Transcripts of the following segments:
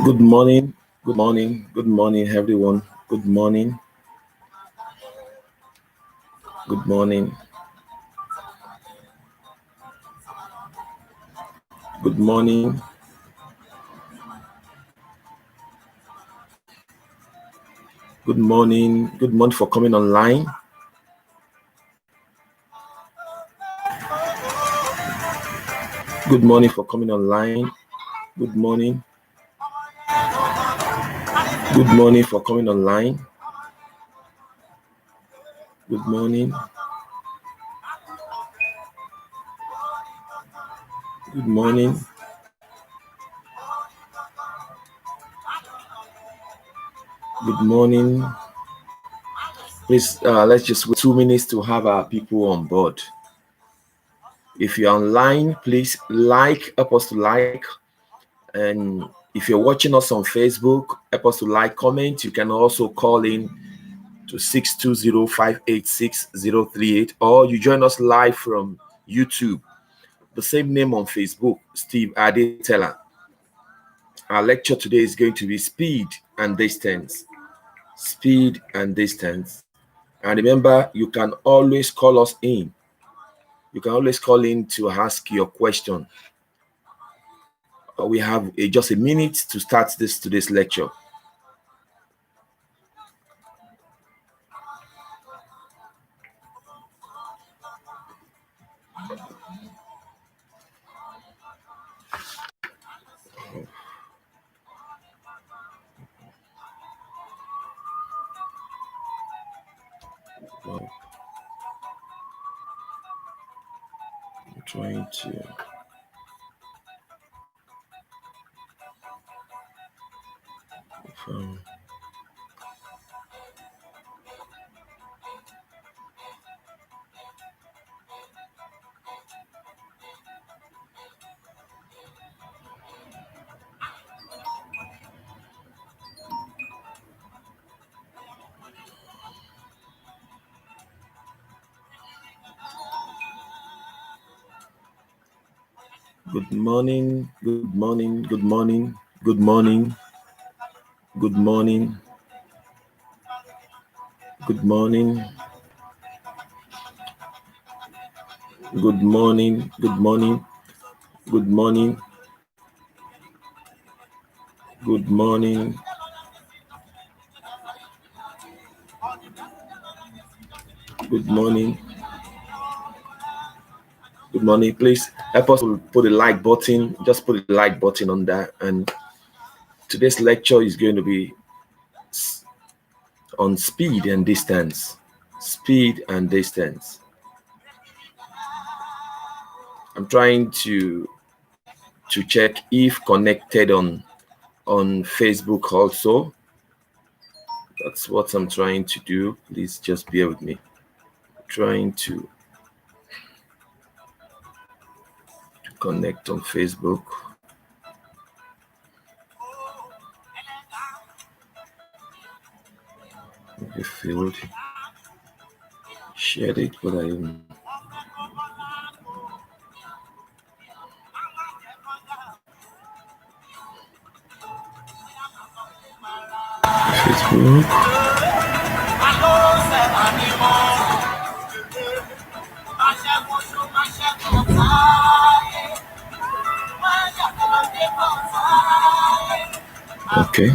Good morning, good morning, good morning, everyone. Good morning, good morning, good morning, good morning, good morning for coming online. Good morning for coming online. Good morning. Good morning for coming online. Good morning. Good morning. Good morning. Please, let's just wait 2 minutes to have our people on board. If you're online, please help us to like. And if you're watching us on Facebook, help us to like, comment. You can also call in to 620-586-038, or you join us live from YouTube. The same name on Facebook, Steve Adetela. Our lecture today is going to be speed and distance. Speed and distance. And remember, you can always call us in. You can always call in to ask your question. We have just a minute to start today's lecture. I'm trying to. Good morning, good morning, good morning, good morning, good morning, good morning, good morning, good morning, good morning, good morning. Good morning. Good morning. Please help us to put the like button. Just put the like button on that. And today's lecture is going to be on speed and distance. Speed and distance. I'm trying to check if connected on Facebook also. That's what I'm trying to do. Please just bear with me. Trying to connect on Facebook. Maybe failed. Shared it, but I didn't. Facebook. Okay.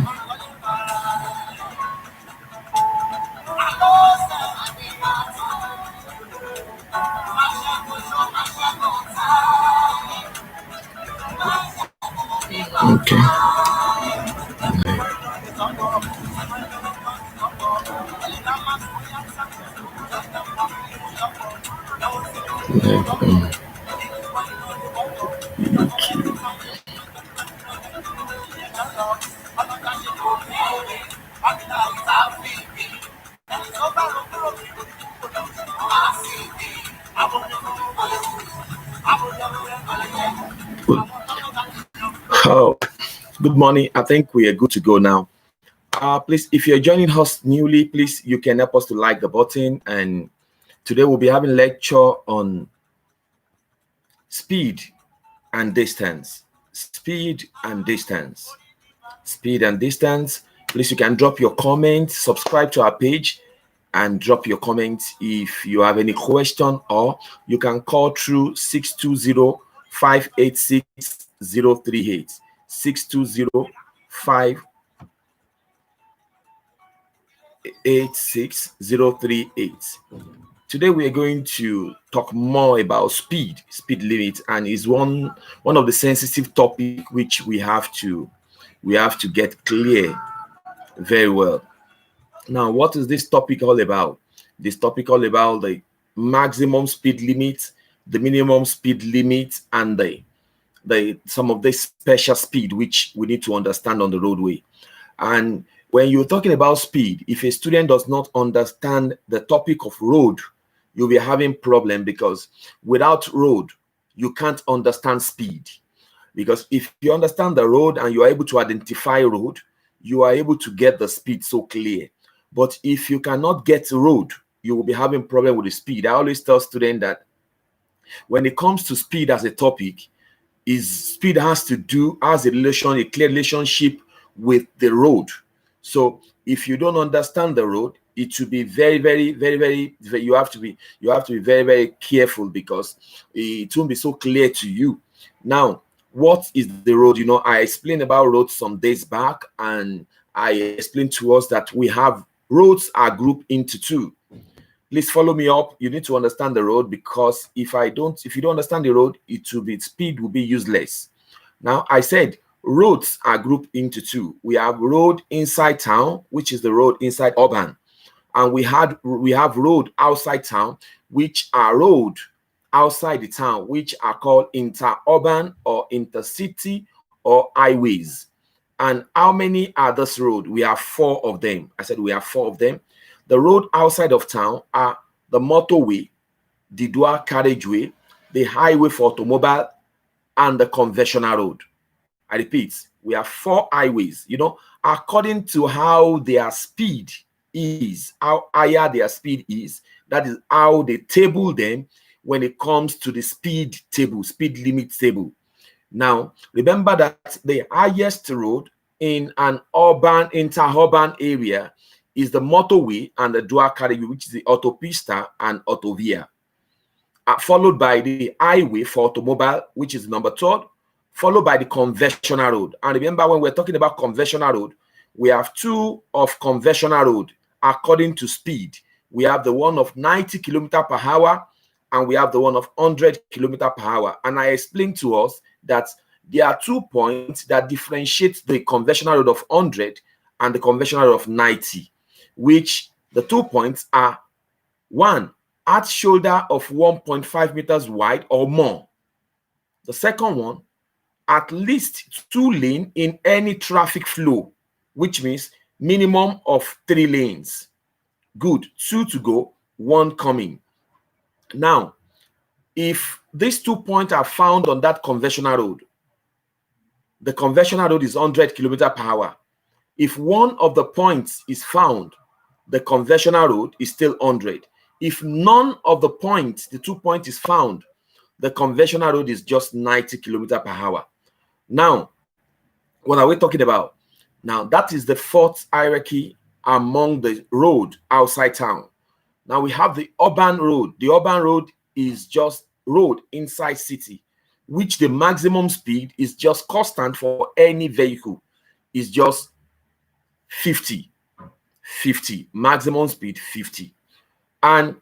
Okay. Oh, good morning. I think we are good to go now. Please, if you're joining us newly, please, you can help us to like the button. And today we'll be having a lecture on speed and distance. Speed and distance. Speed and distance. Please, you can drop your comments, subscribe to our page, and drop your comments if you have any question, or you can call through 620-586-038. 620-586-038. Today we are going to talk more about speed limit, and is one of the sensitive topic which we have to get clear very well. Now, what is this topic all about? This topic all about the maximum speed limit, the minimum speed limit, and the some of the special speed which we need to understand on the roadway. And when you're talking about speed, if a student does not understand the topic of road, you'll be having problem, because without road, you can't understand speed. Because if you understand the road and you are able to identify road, you are able to get the speed so clear. But if you cannot get road, you will be having problem with the speed. I always tell students that when it comes to speed as a topic, speed has a clear relationship with the road. So if you don't understand the road, it should be very, very, very, very, you have to be very, very careful, because it won't be so clear to you. Now, what is the road? You know, I explained about roads some days back, and I explained to us that we have roads are grouped into two. Please follow me up. You need to understand the road, because if you don't understand the road, speed will be useless. Now, I said roads are grouped into two. We have road inside town, which is the road inside urban, and we have road outside town, which are road outside the town, which are called interurban or intercity or highways. And how many are this road? We have 4 of them. I said we have 4 of them. The road outside of town are the motorway, the dual carriageway, the highway for automobile, and the conventional road. I repeat, we have 4 highways, you know, according to how their speed is, how higher their speed is. That is how they table them when it comes to the speed limit table. Now, remember that the highest road in an interurban area is the motorway and the dual carriageway, which is the autopista and autovia, followed by the highway for automobile, which is number 3rd, followed by the conventional road. And remember, when we're talking about conventional road, we have 2 of conventional road according to speed. We have the one of 90 km/h, and we have the one of 100 km/h. And I explained to us that there are 2 points that differentiate the conventional road of 100 and the conventional road of 90, which the 2 points are: 1, at shoulder of 1.5 meters wide or more, The second one, at least 2 lanes in any traffic flow, which means minimum of 3 lanes. Good. 2 to go, 1 coming. Now, if these 2 points are found on that conventional road, the conventional road is 100 km/h. If one of the points is found, the conventional road is still 100. If none of the points, the 2 points is found, the conventional road is just 90 km/h. Now, what are we talking about? Now, that is the 4th hierarchy among the road outside town. Now we have the urban road. The urban road is just road inside city, which the maximum speed is just constant for any vehicle. Is just 50. Maximum speed 50. And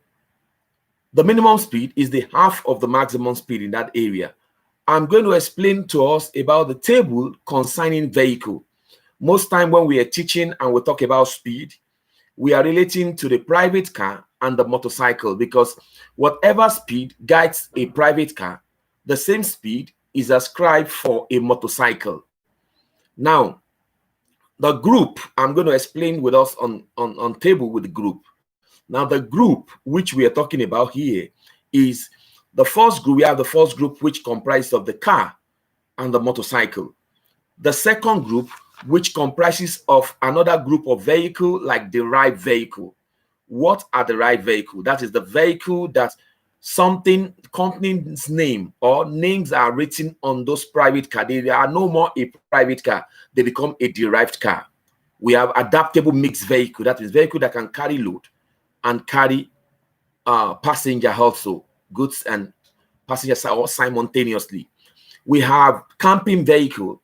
the minimum speed is the half of the maximum speed in that area. I'm going to explain to us about the table concerning vehicle. Most time when we are teaching and we talk about speed, we are relating to the private car and the motorcycle, because whatever speed guides a private car, the same speed is ascribed for a motorcycle. Now, the group, I'm going to explain with us on table with the group. Now, the group which we are talking about here is the first group. We have the first group which comprises of the car and the motorcycle. The second group, which comprises of another group of vehicle like derived vehicle. What are derived vehicle? That is the vehicle that something, company's name or names are written on those private car. They are no more a private car. They become a derived car. We have adaptable mixed vehicle. That is vehicle that can carry load and carry passenger also, goods and passengers simultaneously. We have camping vehicle.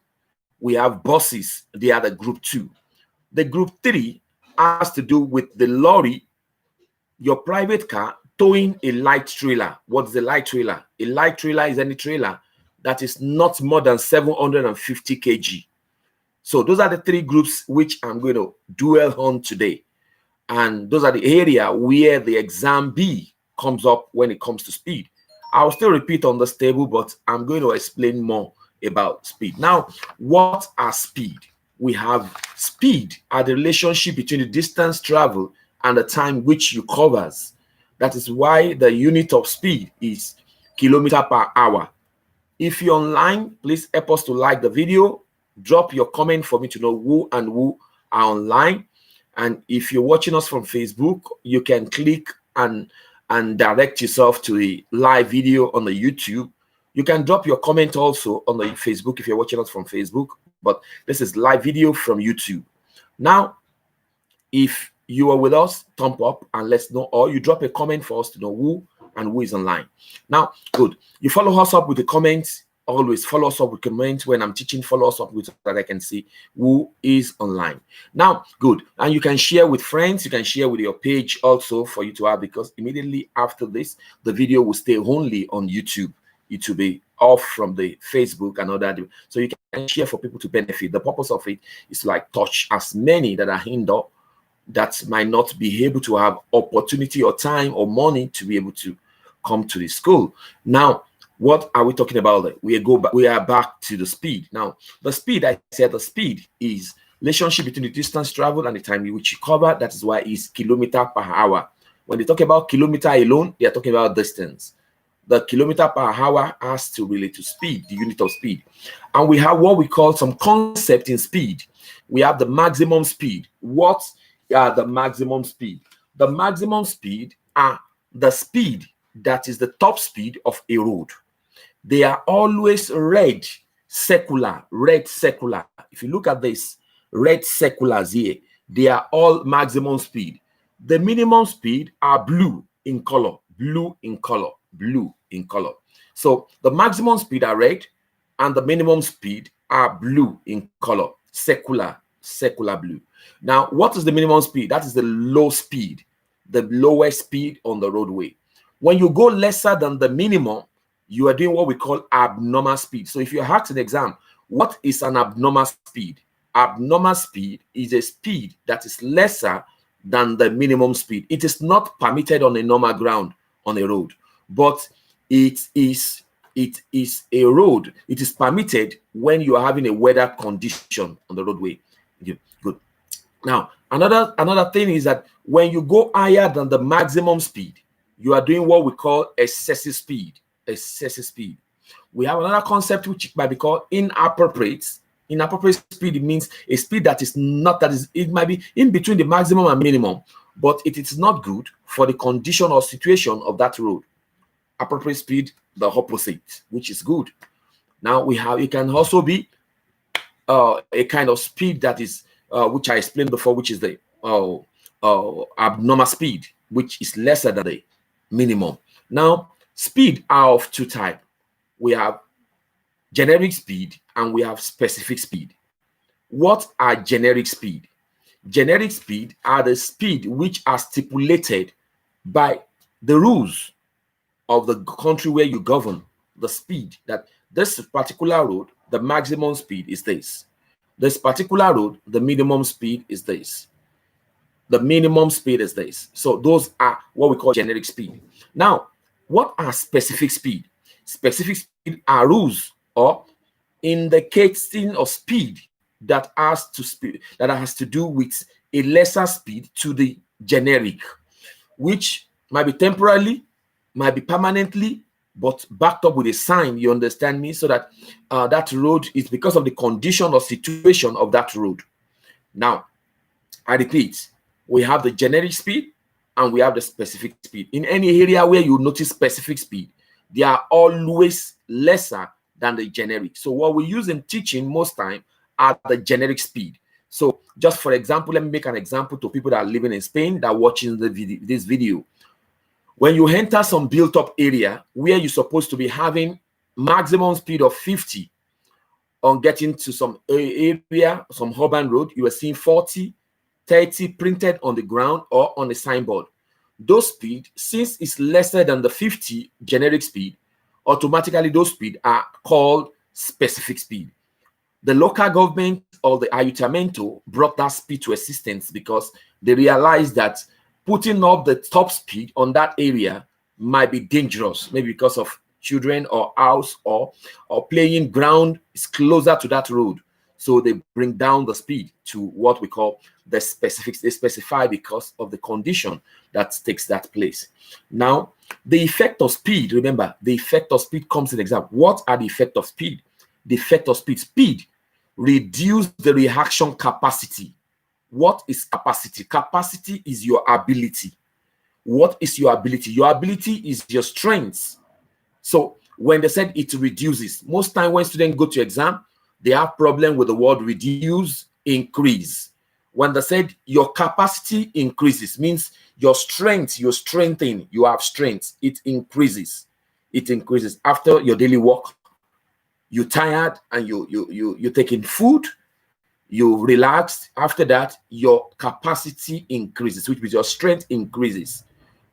We have buses. They are the group 2. The group 3 has to do with the lorry, your private car towing a light trailer. What is a light trailer? A light trailer is any trailer that is not more than 750 kg. So those are the 3 groups which I'm going to dwell on today. And those are the area where the exam B comes up when it comes to speed. I'll still repeat on this table, but I'm going to explain more about speed. Now, what are speed? We have speed are the relationship between the distance traveled and the time which you covers. That is why the unit of speed is km/h. If you're online, please help us to like the video, drop your comment for me to know who and who are online. And if you're watching us from Facebook, you can click and direct yourself to a live video on the YouTube. You can drop your comment also on the Facebook if you're watching us from Facebook, but this is live video from YouTube. Now, if you are with us, thumb up and let's know, or you drop a comment for us to know who and who is online. Now, good. You follow us up with the comments. Always follow us up with comments when I'm teaching. Follow us up with that I can see who is online. Now, good. And you can share with friends. You can share with your page also for you to have, because immediately after this, the video will stay only on YouTube. It will be off from the Facebook and all that. So you can share for people to benefit. The purpose of it is to like touch as many that are hindered, that might not be able to have opportunity or time or money to be able to come to the school. Now, what are we talking about? We are back to the speed. Now, the speed, I said the speed is relationship between the distance traveled and the time which you cover. That is why it's km/h. When they talk about kilometer alone, they are talking about distance. The km/h has to relate to speed, the unit of speed. And we have what we call some concept in speed. We have the maximum speed. What are the maximum speed? The maximum speed are the speed that is the top speed of a road. They are always red circular. If you look at this, red circulars here, they are all maximum speed. The minimum speed are blue in color. So the maximum speed are red and the minimum speed are blue in color, circular blue. Now, what is the minimum speed? That is the low speed, the lowest speed on the roadway. When you go lesser than the minimum, you are doing what we call abnormal speed. So if you asked an exam, what is an abnormal speed? Abnormal speed is a speed that is lesser than the minimum speed. It is not permitted on a normal ground on a road, but it is it is a road. It is permitted when you are having a weather condition on the roadway. Good. Now, another thing is that when you go higher than the maximum speed, you are doing what we call excessive speed. Excessive speed. We have another concept which might be called inappropriate. Inappropriate speed, it means a speed that is not, it might be in between the maximum and minimum, but it is not good for the condition or situation of that road. Appropriate speed, the opposite, which is good. Now it can also be a kind of speed that is which I explained before, which is the abnormal speed, which is lesser than the minimum. Now, speed are of two types. We have generic speed and we have specific speed. What are generic speed? Generic speed are the speed which are stipulated by the rules of the country where you govern. The speed that this particular road, the maximum speed is this. This particular road, the minimum speed is this. The minimum speed is this. So those are what we call generic speed. Now, what are specific speed? Specific speed are rules or indicating of speed that has to do with a lesser speed to the generic, which might be temporarily, might be permanently, but backed up with a sign, you understand me, so that that road is because of the condition or situation of that road. Now, I repeat, we have the generic speed and we have the specific speed. In any area where you notice specific speed, they are always lesser than the generic. So what we use in teaching most time are the generic speed. So just for example, let me make an example to people that are living in Spain that are watching this video. When you enter some built-up area where you're supposed to be having maximum speed of 50 on getting to some area, some urban road, you are seeing 40, 30 printed on the ground or on the signboard. Those speed, since it's lesser than the 50 generic speed, automatically those speed are called specific speed. The local government or the Ayuntamiento brought that speed to existence because they realized that putting up the top speed on that area might be dangerous, maybe because of children or house or playing ground is closer to that road. So they bring down the speed to what we call the specifics. They specify because of the condition that takes that place. Now, the effect of speed, remember, the effect of speed comes in example. What are the effect of speed? The effect of speed. Speed reduce the reaction capacity. What is capacity? Capacity is your ability. What is your ability? Your ability is your strength. So when they said it reduces, most time when students go to exam, they have problem with the word reduce, increase. When they said your capacity increases, means your strength, you strengthen, you have strength, it increases. It increases. After your daily work, you're tired and you're taking food, you relaxed. After that, your capacity increases, which means your strength increases.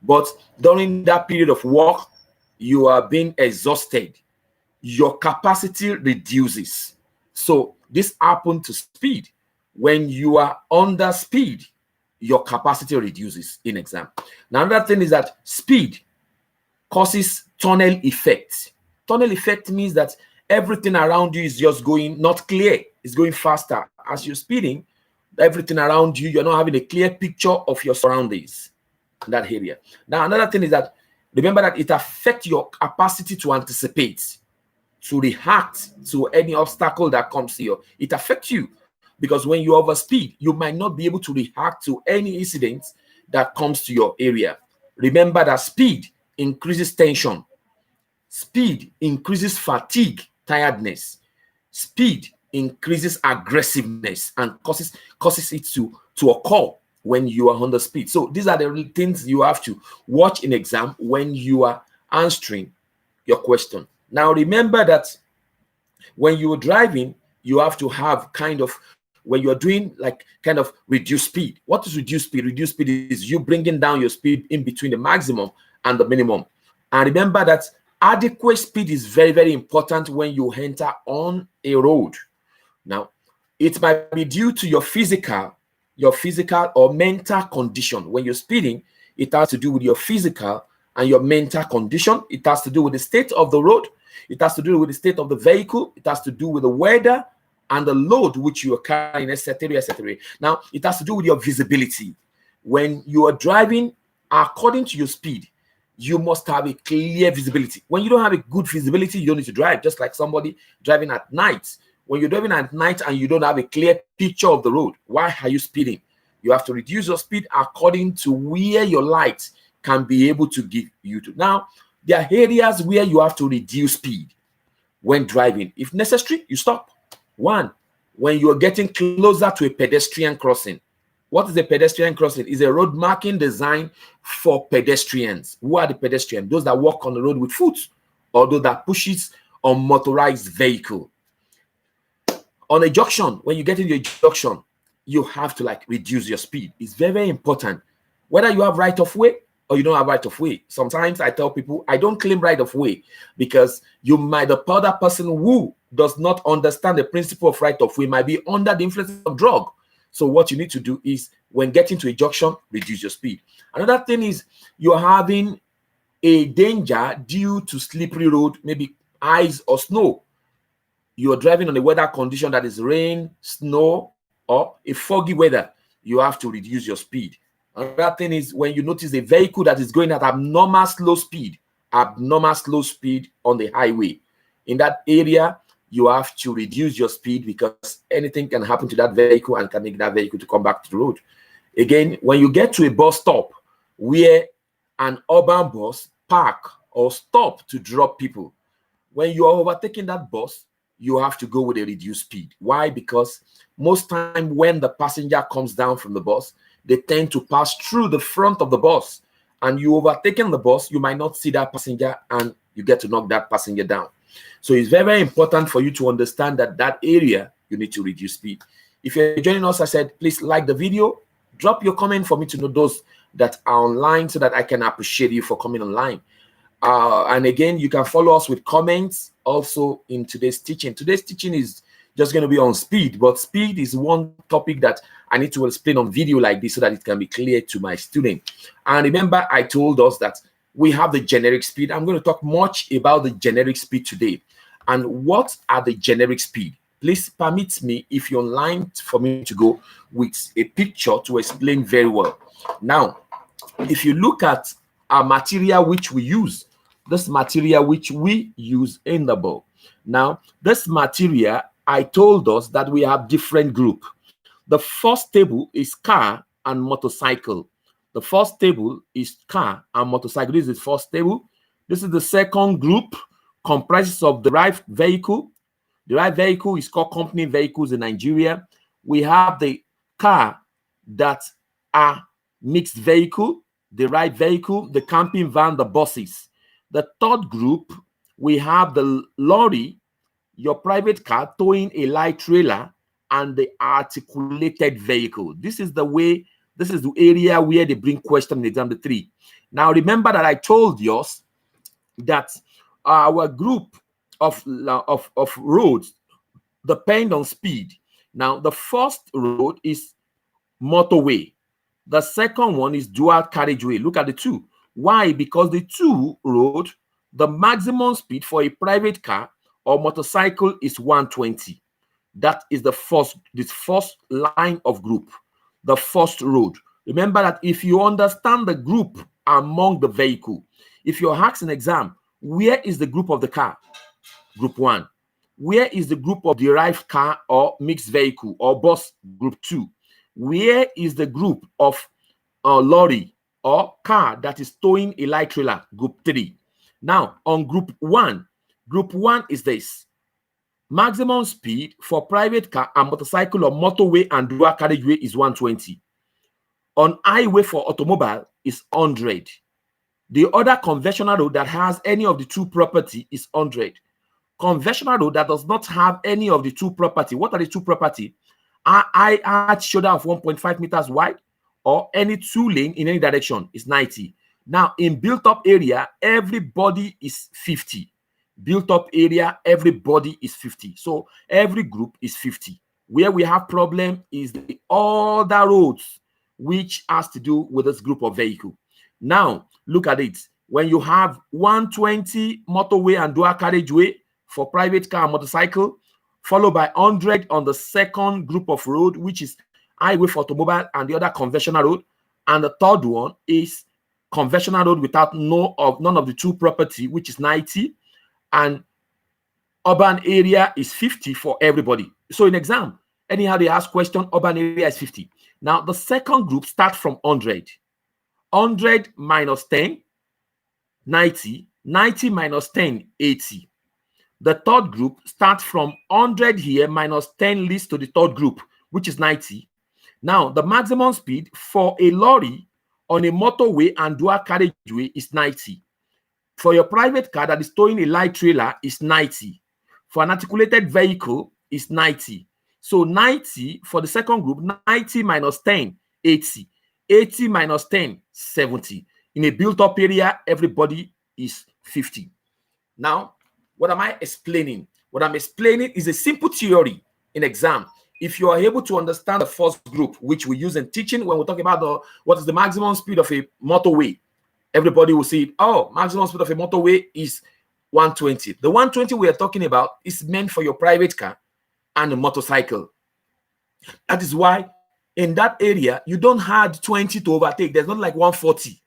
But during that period of work, you are being exhausted. Your capacity reduces. So this happens to speed. When you are under speed, your capacity reduces in exam. Now, another thing is that speed causes tunnel effect. Tunnel effect means that everything around you is just going not clear. It's going faster. As you're speeding, everything around you, you're not having a clear picture of your surroundings in that area. Now, another thing is that remember that it affects your capacity to anticipate, to react to any obstacle that comes to you. It affects you because when you overspeed, you might not be able to react to any incident that comes to your area. Remember that speed increases tension. Speed increases fatigue, tiredness. Speed increases aggressiveness and causes it to occur when you are under speed. So these are the things you have to watch in exam when you are answering your question. Now remember that when you're driving, you have to have kind of, when you're doing like kind of reduced speed. What is reduced speed? Reduced speed is you bringing down your speed in between the maximum and the minimum. And remember that adequate speed is very, very important when you enter on a road. Now, it might be due to your physical or mental condition. When you're speeding, it has to do with your physical and your mental condition. It has to do with the state of the road. It has to do with the state of the vehicle. It has to do with the weather and the load which you are carrying, etc., etc. Now, it has to do with your visibility. When you are driving according to your speed, you must have a clear visibility. When you don't have a good visibility, you don't need to drive. Just like somebody driving at night. When you're driving at night and you don't have a clear picture of the road, why are you speeding? You have to reduce your speed according to where your light can be able to give you to. Now, there are areas where you have to reduce speed when driving. If necessary, you stop. One, when you are getting closer to a pedestrian crossing. What is a pedestrian crossing? It's a road marking designed for pedestrians. Who are the pedestrians? Those that walk on the road with foot, or those that pushes on motorized vehicle. On a junction, when you get into a junction, you have to reduce your speed. It's very, very important. Whether you have right of way or you don't have right of way. Sometimes I tell people I don't claim right of way because the other person who does not understand the principle of right of way might be under the influence of drug. So what you need to do is, when getting to a junction, reduce your speed. Another thing is, you're having a danger due to slippery road, maybe ice or snow. You're driving on a weather condition that is rain, snow, or a foggy weather. You have to reduce your speed. Another thing is, when you notice a vehicle that is going at abnormal slow speed on the highway. In that area, you have to reduce your speed because anything can happen to that vehicle and can make that vehicle to come back to the road. Again, when you get to a bus stop where an urban bus park or stop to drop people, when you are overtaking that bus, you have to go with a reduced speed. Why? Because most time when the passenger comes down from the bus, they tend to pass through the front of the bus, and you overtaking the bus, you might not see that passenger and you get to knock that passenger down. So it's very, very important for you to understand that area you need to reduce speed. If you're joining us, I said, please like the video, drop your comment for me to know those that are online so that I can appreciate you for coming online. And again, you can follow us with comments also in today's teaching. Today's teaching is just going to be on speed, but speed is one topic that I need to explain on video like this so that it can be clear to my student. And remember, I told us that we have the generic speed. I'm going to talk much about the generic speed today. And what are the generic speed? Please permit me, if you're online, for me to go with a picture to explain very well. Now, if you look at our material which we use, this material which we use in the book. Now, this material, I told us that we have different groups. The first table is car and motorcycle. The first table is car and motorcycle. This is the first table. This is the second group, comprises of derived vehicle. Derived vehicle is called company vehicles in Nigeria. We have the car that are mixed vehicle, derived vehicle, the camping van, the buses. The third group, we have the lorry, your private car towing a light trailer, and the articulated vehicle. This is the way, this is the area where they bring question in exam 3. Now, remember that I told you that our group of roads depend on speed. Now, the first road is motorway. The second one is dual carriageway. Look at the two. Why? Because the two road, the maximum speed for a private car or motorcycle is 120. That is the first line of group, the first road. Remember that if you understand the group among the vehicle, if you're asked an exam, where is the group of the car? Group 1. Where is the group of derived car or mixed vehicle or bus? Group 2. Where is the group of lorry or car that is towing a light trailer? Group 3. Now, on group 1 is this. Maximum speed for private car and motorcycle or motorway and dual carriageway is 120. On highway for automobile is 100. The other conventional road that has any of the two property is 100. Conventional road that does not have any of the two property. What are the two property? I add shoulder of 1.5 meters wide or any two lane in any direction is 90. Now, in built-up area, everybody is 50. Built-up area, everybody is 50. So every group is 50. Where we have problem is the other roads, which has to do with this group of vehicle. Now, look at it. when you have 120 motorway and dual carriageway for private car and motorcycle, followed by 100 on the second group of road, which is highway for automobile and the other conventional road, and the third one is conventional road without none of the two property, which is 90, and urban area is 50 for everybody. So in exam, anyhow they ask question, urban area is 50. Now the second group start from 100. 100 minus 10, 90. 90 minus 10, 80. The third group starts from 100 here minus 10 leads to the third group, which is 90. Now, the maximum speed for a lorry on a motorway and dual carriageway is 90. For your private car that is towing a light trailer is 90. For an articulated vehicle is 90. So 90 for the second group, 90 minus 10, 80. 80 minus 10, 70. In a built-up area, everybody is 50. Now, what am I explaining? What I'm explaining is a simple theory in exam. If you are able to understand the first group, which we use in teaching when we talk about what is the maximum speed of a motorway, everybody will see, oh, maximum speed of a motorway is 120. The 120 we are talking about is meant for your private car and a motorcycle. That is why in that area, you don't have 20 to overtake. There's not like 140.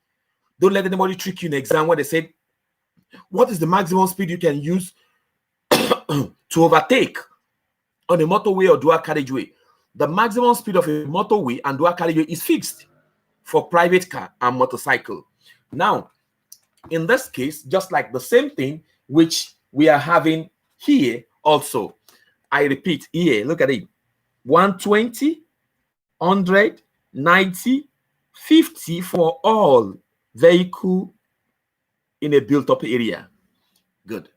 Don't let anybody trick you in exam where they said, what is the maximum speed you can use to overtake on a motorway or dual carriageway? The maximum speed of a motorway and dual carriageway is fixed for private car and motorcycle. Now, in this case, just like the same thing which we are having here also. I repeat here, look at it. 120, 100, 90, 50 for all vehicle in a built-up area. Good.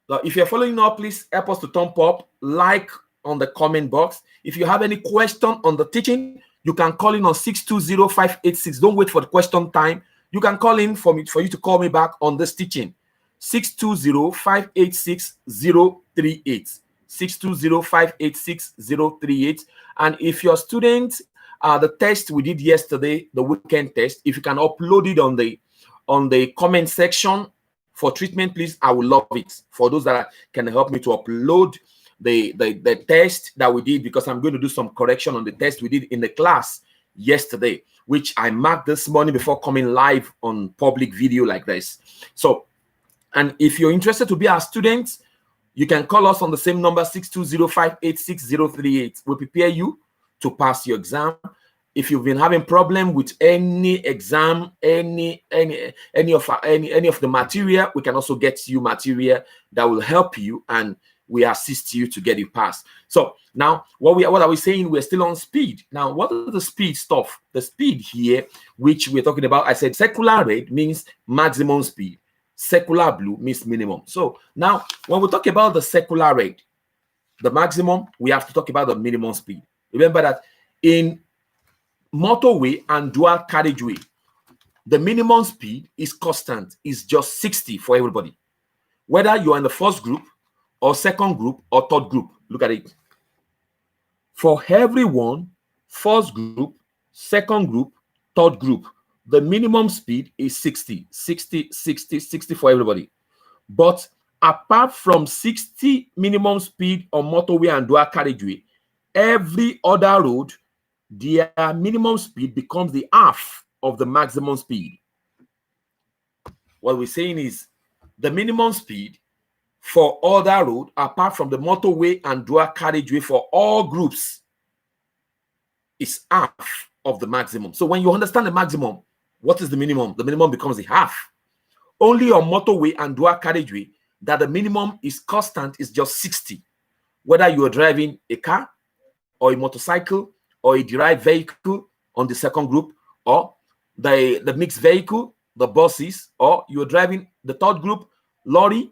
Now, if you're following up, please help us to thumb up, like on the comment box. If you have any question on the teaching, you can call in on 620-586. Don't wait for the question time. You can call in for you to call me back on this teaching. 620-586-038. 620-586-038. And if your student, the test we did yesterday, the weekend test, if you can upload it on the comment section for treatment, please, I would love it. For those that can help me to upload the test that we did, because I'm going to do some correction on the test we did in the class yesterday, which I marked this morning before coming live on public video like this. So, and if you're interested to be our student, you can call us on the same number, 620-586-038. We'll prepare you to pass your exam. If you've been having problem with any exam, any of the material, we can also get you material that will help you, and we assist you to get it passed. So now, what are we saying? We're still on speed. Now, what is the speed stuff? The speed here, which we're talking about, I said secular red means maximum speed. Secular blue means minimum. So now, when we talk about the secular red, the maximum, we have to talk about the minimum speed. Remember that in motorway and dual carriageway, the minimum speed is constant, is just 60 for everybody. Whether you're in the first group or second group or third group, look at it. For everyone, first group, second group, third group, the minimum speed is 60 for everybody. But apart from 60 minimum speed on motorway and dual carriageway, every other road, their minimum speed becomes the half of the maximum speed. What we're saying is the minimum speed for other road, apart from the motorway and dual carriageway for all groups, is half of the maximum. So when you understand the maximum, what is the minimum? The minimum becomes the half. Only on motorway and dual carriageway that the minimum is constant is just 60. Whether you are driving a car or a motorcycle or a derived vehicle on the second group, or the mixed vehicle, the buses, or you're driving the third group, lorry,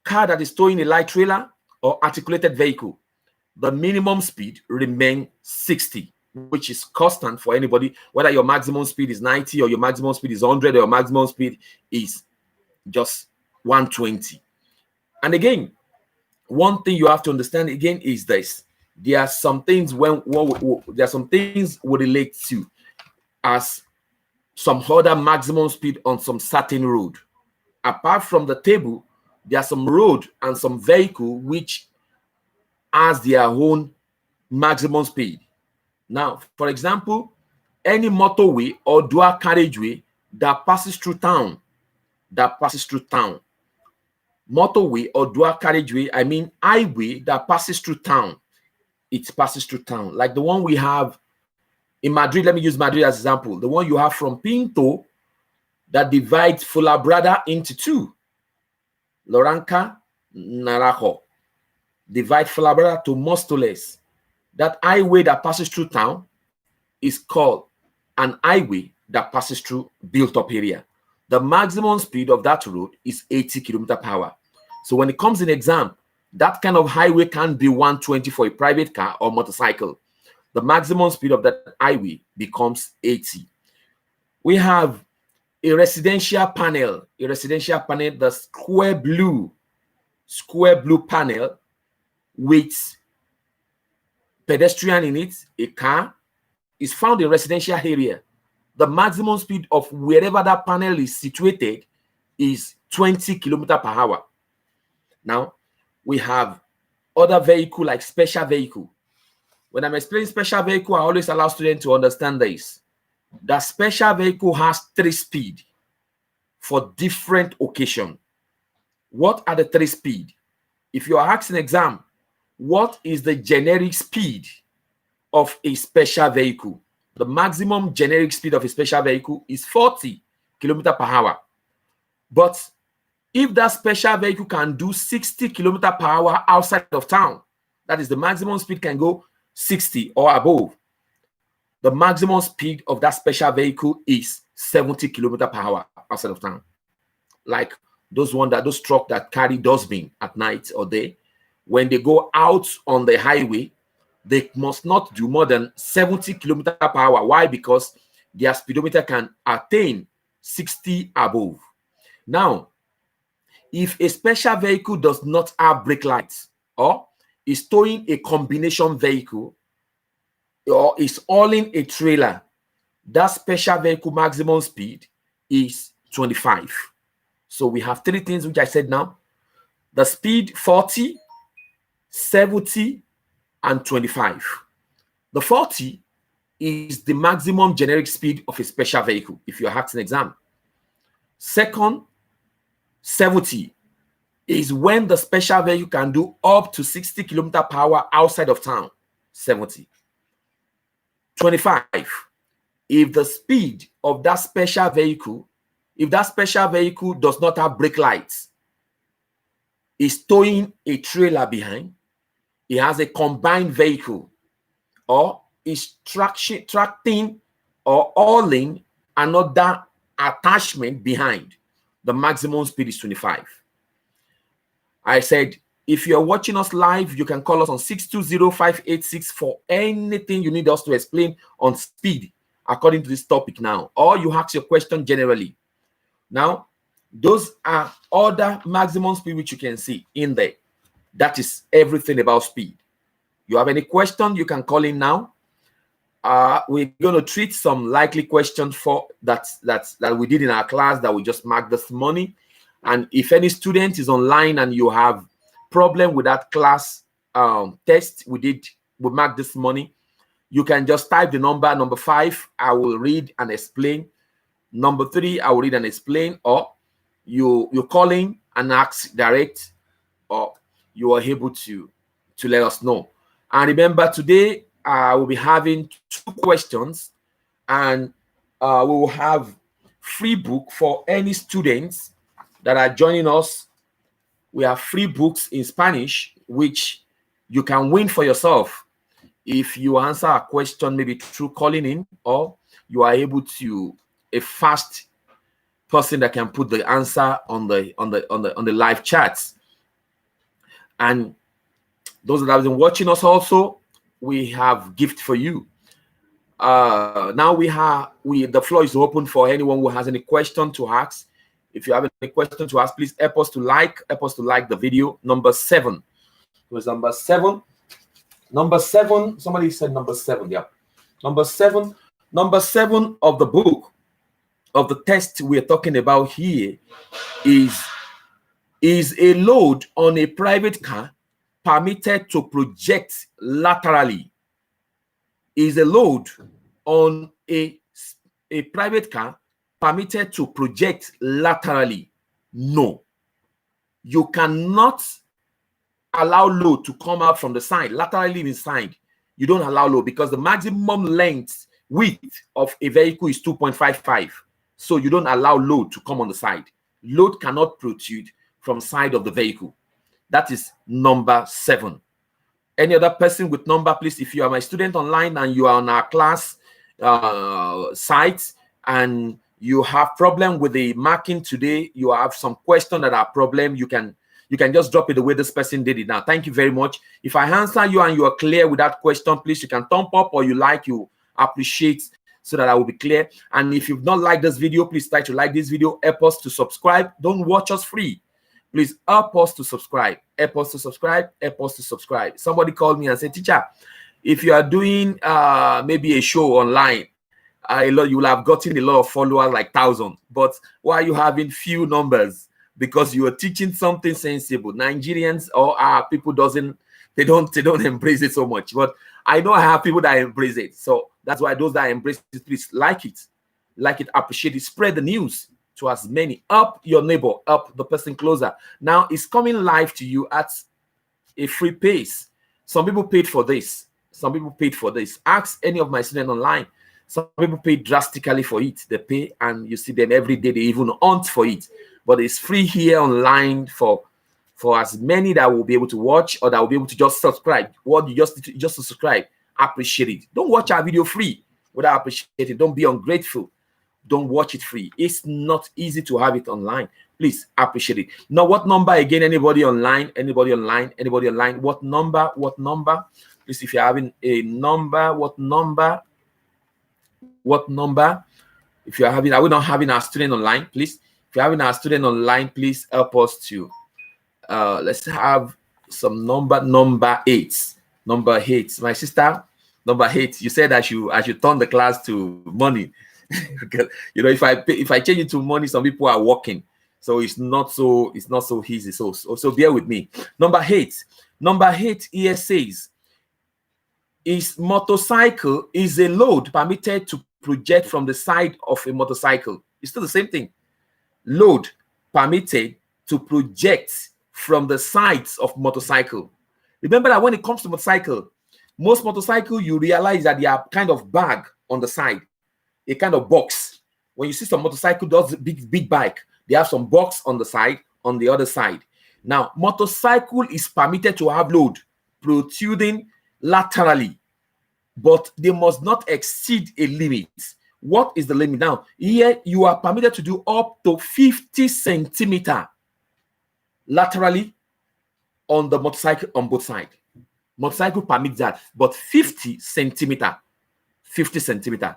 car that is towing a light trailer, or articulated vehicle, the minimum speed remains 60, which is constant for anybody, whether your maximum speed is 90 or your maximum speed is 100 or your maximum speed is just 120. And again, one thing you have to understand again is this: there are some things there are some things we relate to as some other maximum speed on some certain road. Apart from the table, there are some road and some vehicle which has their own maximum speed. Now, for example, any motorway or dual carriageway that passes through town, motorway or dual carriageway, I mean highway that passes through town, it passes through town. Like the one we have in Madrid, let me use Madrid as an example. The one you have from Pinto that divides Fuenlabrada into two. Loranca, Naranjo. Divide Fuenlabrada to Móstoles. That highway that passes through town is called an highway that passes through built-up area. The maximum speed of that road is 80 km/h. So when it comes in exam, that kind of highway can be 120 for a private car or motorcycle. The maximum speed of that highway becomes 80. We have a residential panel, the square blue panel with pedestrian in it, a car, is found in residential area. The maximum speed of wherever that panel is situated is 20 km/h. Now, we have other vehicle like special vehicle. When I'm explaining special vehicle, I always allow students to understand this. The special vehicle has 3 speeds for different occasions. What are the 3 speeds? If you are asking exam, what is the generic speed of a special vehicle? The maximum generic speed of a special vehicle is 40 km/h. But if that special vehicle can do 60 km/h outside of town, that is the maximum speed can go 60 or above. The maximum speed of that special vehicle is 70 km/h outside of town. Like those trucks that carry dustbin at night or day, when they go out on the highway, they must not do more than 70 km/h. Why? Because their speedometer can attain 60 above. Now, if a special vehicle does not have brake lights or is towing a combination vehicle or is hauling a trailer, that special vehicle maximum speed is 25. So we have 3 things which I said now. The speed 40, 70, and 25. The 40 is the maximum generic speed of a special vehicle if you're asking exam. Second, 70 is when the special vehicle can do up to 60 km/h outside of town. 70. 25, if the speed of that special vehicle, if that special vehicle does not have brake lights, is towing a trailer behind, it has a combined vehicle, or is tracting or hauling another attachment behind, the maximum speed is 25. I said, if you're watching us live, you can call us on 620-586 for anything you need us to explain on speed according to this topic now, or you ask your question generally. Now, those are other maximum speed which you can see in there. That is everything about speed. You have any question, you can call in now. We're going to treat some likely questions for that we did in our class that we just marked this morning. And if any student is online and you have problem with that class test we marked this morning, you can just type the number 5. I will read and explain. Number 3, I will read and explain. Or you call in and ask direct, or you are able to let us know. And remember, today I will be having 2 questions, and we will have free book for any students that are joining us. We have free books in Spanish, which you can win for yourself if you answer a question maybe through calling in, or you are able to a fast person that can put the answer on the live chats. And those that have been watching us also, we have gift for you. Now the floor is open for anyone who has any question to ask. If you have any question to ask, please help us to like the video. Number 7. It was number 7. Number 7. Somebody said number 7. Yeah. Number 7 of the book of the test we're talking about here is a load on a private car permitted to project laterally? Is a load on a private car permitted to project laterally? No. You cannot allow load to come out from the side, laterally inside. You don't allow load because the maximum width of a vehicle is 2.55. So you don't allow load to come on the side. Load cannot protrude from side of the vehicle. That is number 7. Any other person with number, please? If you are my student online and you are on our class site and you have problem with the marking today, you have some question that are problem, you can just drop it the way this person did it now. Thank you very much. If I answer you and you are clear with that question, please, you can thumb up, or you appreciate, so that I will be clear. And if you've not liked this video, please try to like this video. Help us to subscribe. Don't watch us free. Please help us to subscribe. Help us to subscribe. Help us to subscribe. Somebody called me and said, teacher, if you are doing maybe a show online, you will have gotten a lot of followers, like 1,000. But why are you having few numbers? Because you are teaching something sensible. Nigerians or our people they don't embrace it so much. But I know I have people that embrace it. So that's why those that embrace it, please like it, appreciate it, spread the news to as many. Up your neighbor, up the person closer. Now it's coming live to you at a free pace. Some people paid for this. Some people paid for this. Ask any of my students online. Some people pay drastically for it. They pay, and you see them every day. They even hunt for it. But it's free here online for as many that will be able to watch, or that will be able to just subscribe. What you just to subscribe, appreciate it. Don't watch our video free without appreciating it. Don't be ungrateful. Don't watch it free. It's not easy to have it online. Please appreciate it. Now, what number again? Anybody online? Anybody online? Anybody online? What number? What number? Please, if you're having a number, what number? What number? If you're having, are we not having our student online? Please, if you're having our student online, please help us to let's have some number. Number 8. Number 8. My sister, number 8. You said I should turn the class to money. Because, you know, if I change it to money, some people are working, so it's not so easy. So bear with me. Number 8. Number 8 here says, is motorcycle is a load permitted to project from the side of a motorcycle? It's still the same thing. Load permitted to project from the sides of motorcycle. Remember that when it comes to motorcycle, most motorcycle, you realize that they are kind of bag on the side, a kind of box. When you see some motorcycle, those big bike, they have some box on the side, on the other side. Now, motorcycle is permitted to have load protruding laterally, but they must not exceed a limit. What is the limit? Now, here you are permitted to do up to 50 centimeter laterally on the motorcycle on both sides. Motorcycle permits that, but 50 centimeter. 50 centimeter.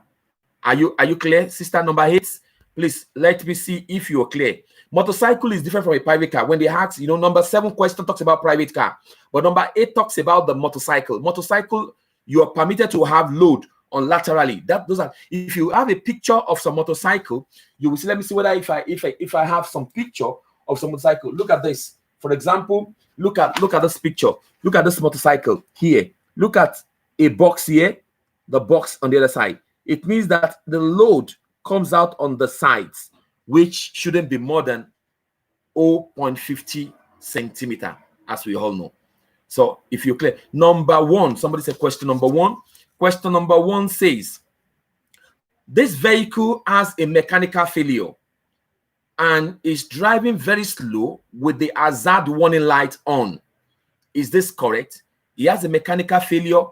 Are you clear, sister number 8? Please let me see if you are clear. Motorcycle is different from a private car. When they ask, you know, number 7 question talks about private car, but number 8 talks about the motorcycle. Motorcycle, you are permitted to have load on laterally. Those are, if you have a picture of some motorcycle, you will see. Let me see whether if I have some picture of some motorcycle. Look at this. For example, look at this picture. Look at this motorcycle here. Look at a box here, the box on the other side. It means that the load comes out on the sides, which shouldn't be more than 0.50 centimeter, as we all know. So if you're clear, number 1, somebody said question number 1. Question number 1 says, this vehicle has a mechanical failure and is driving very slow with the hazard warning light on. Is this correct? He has a mechanical failure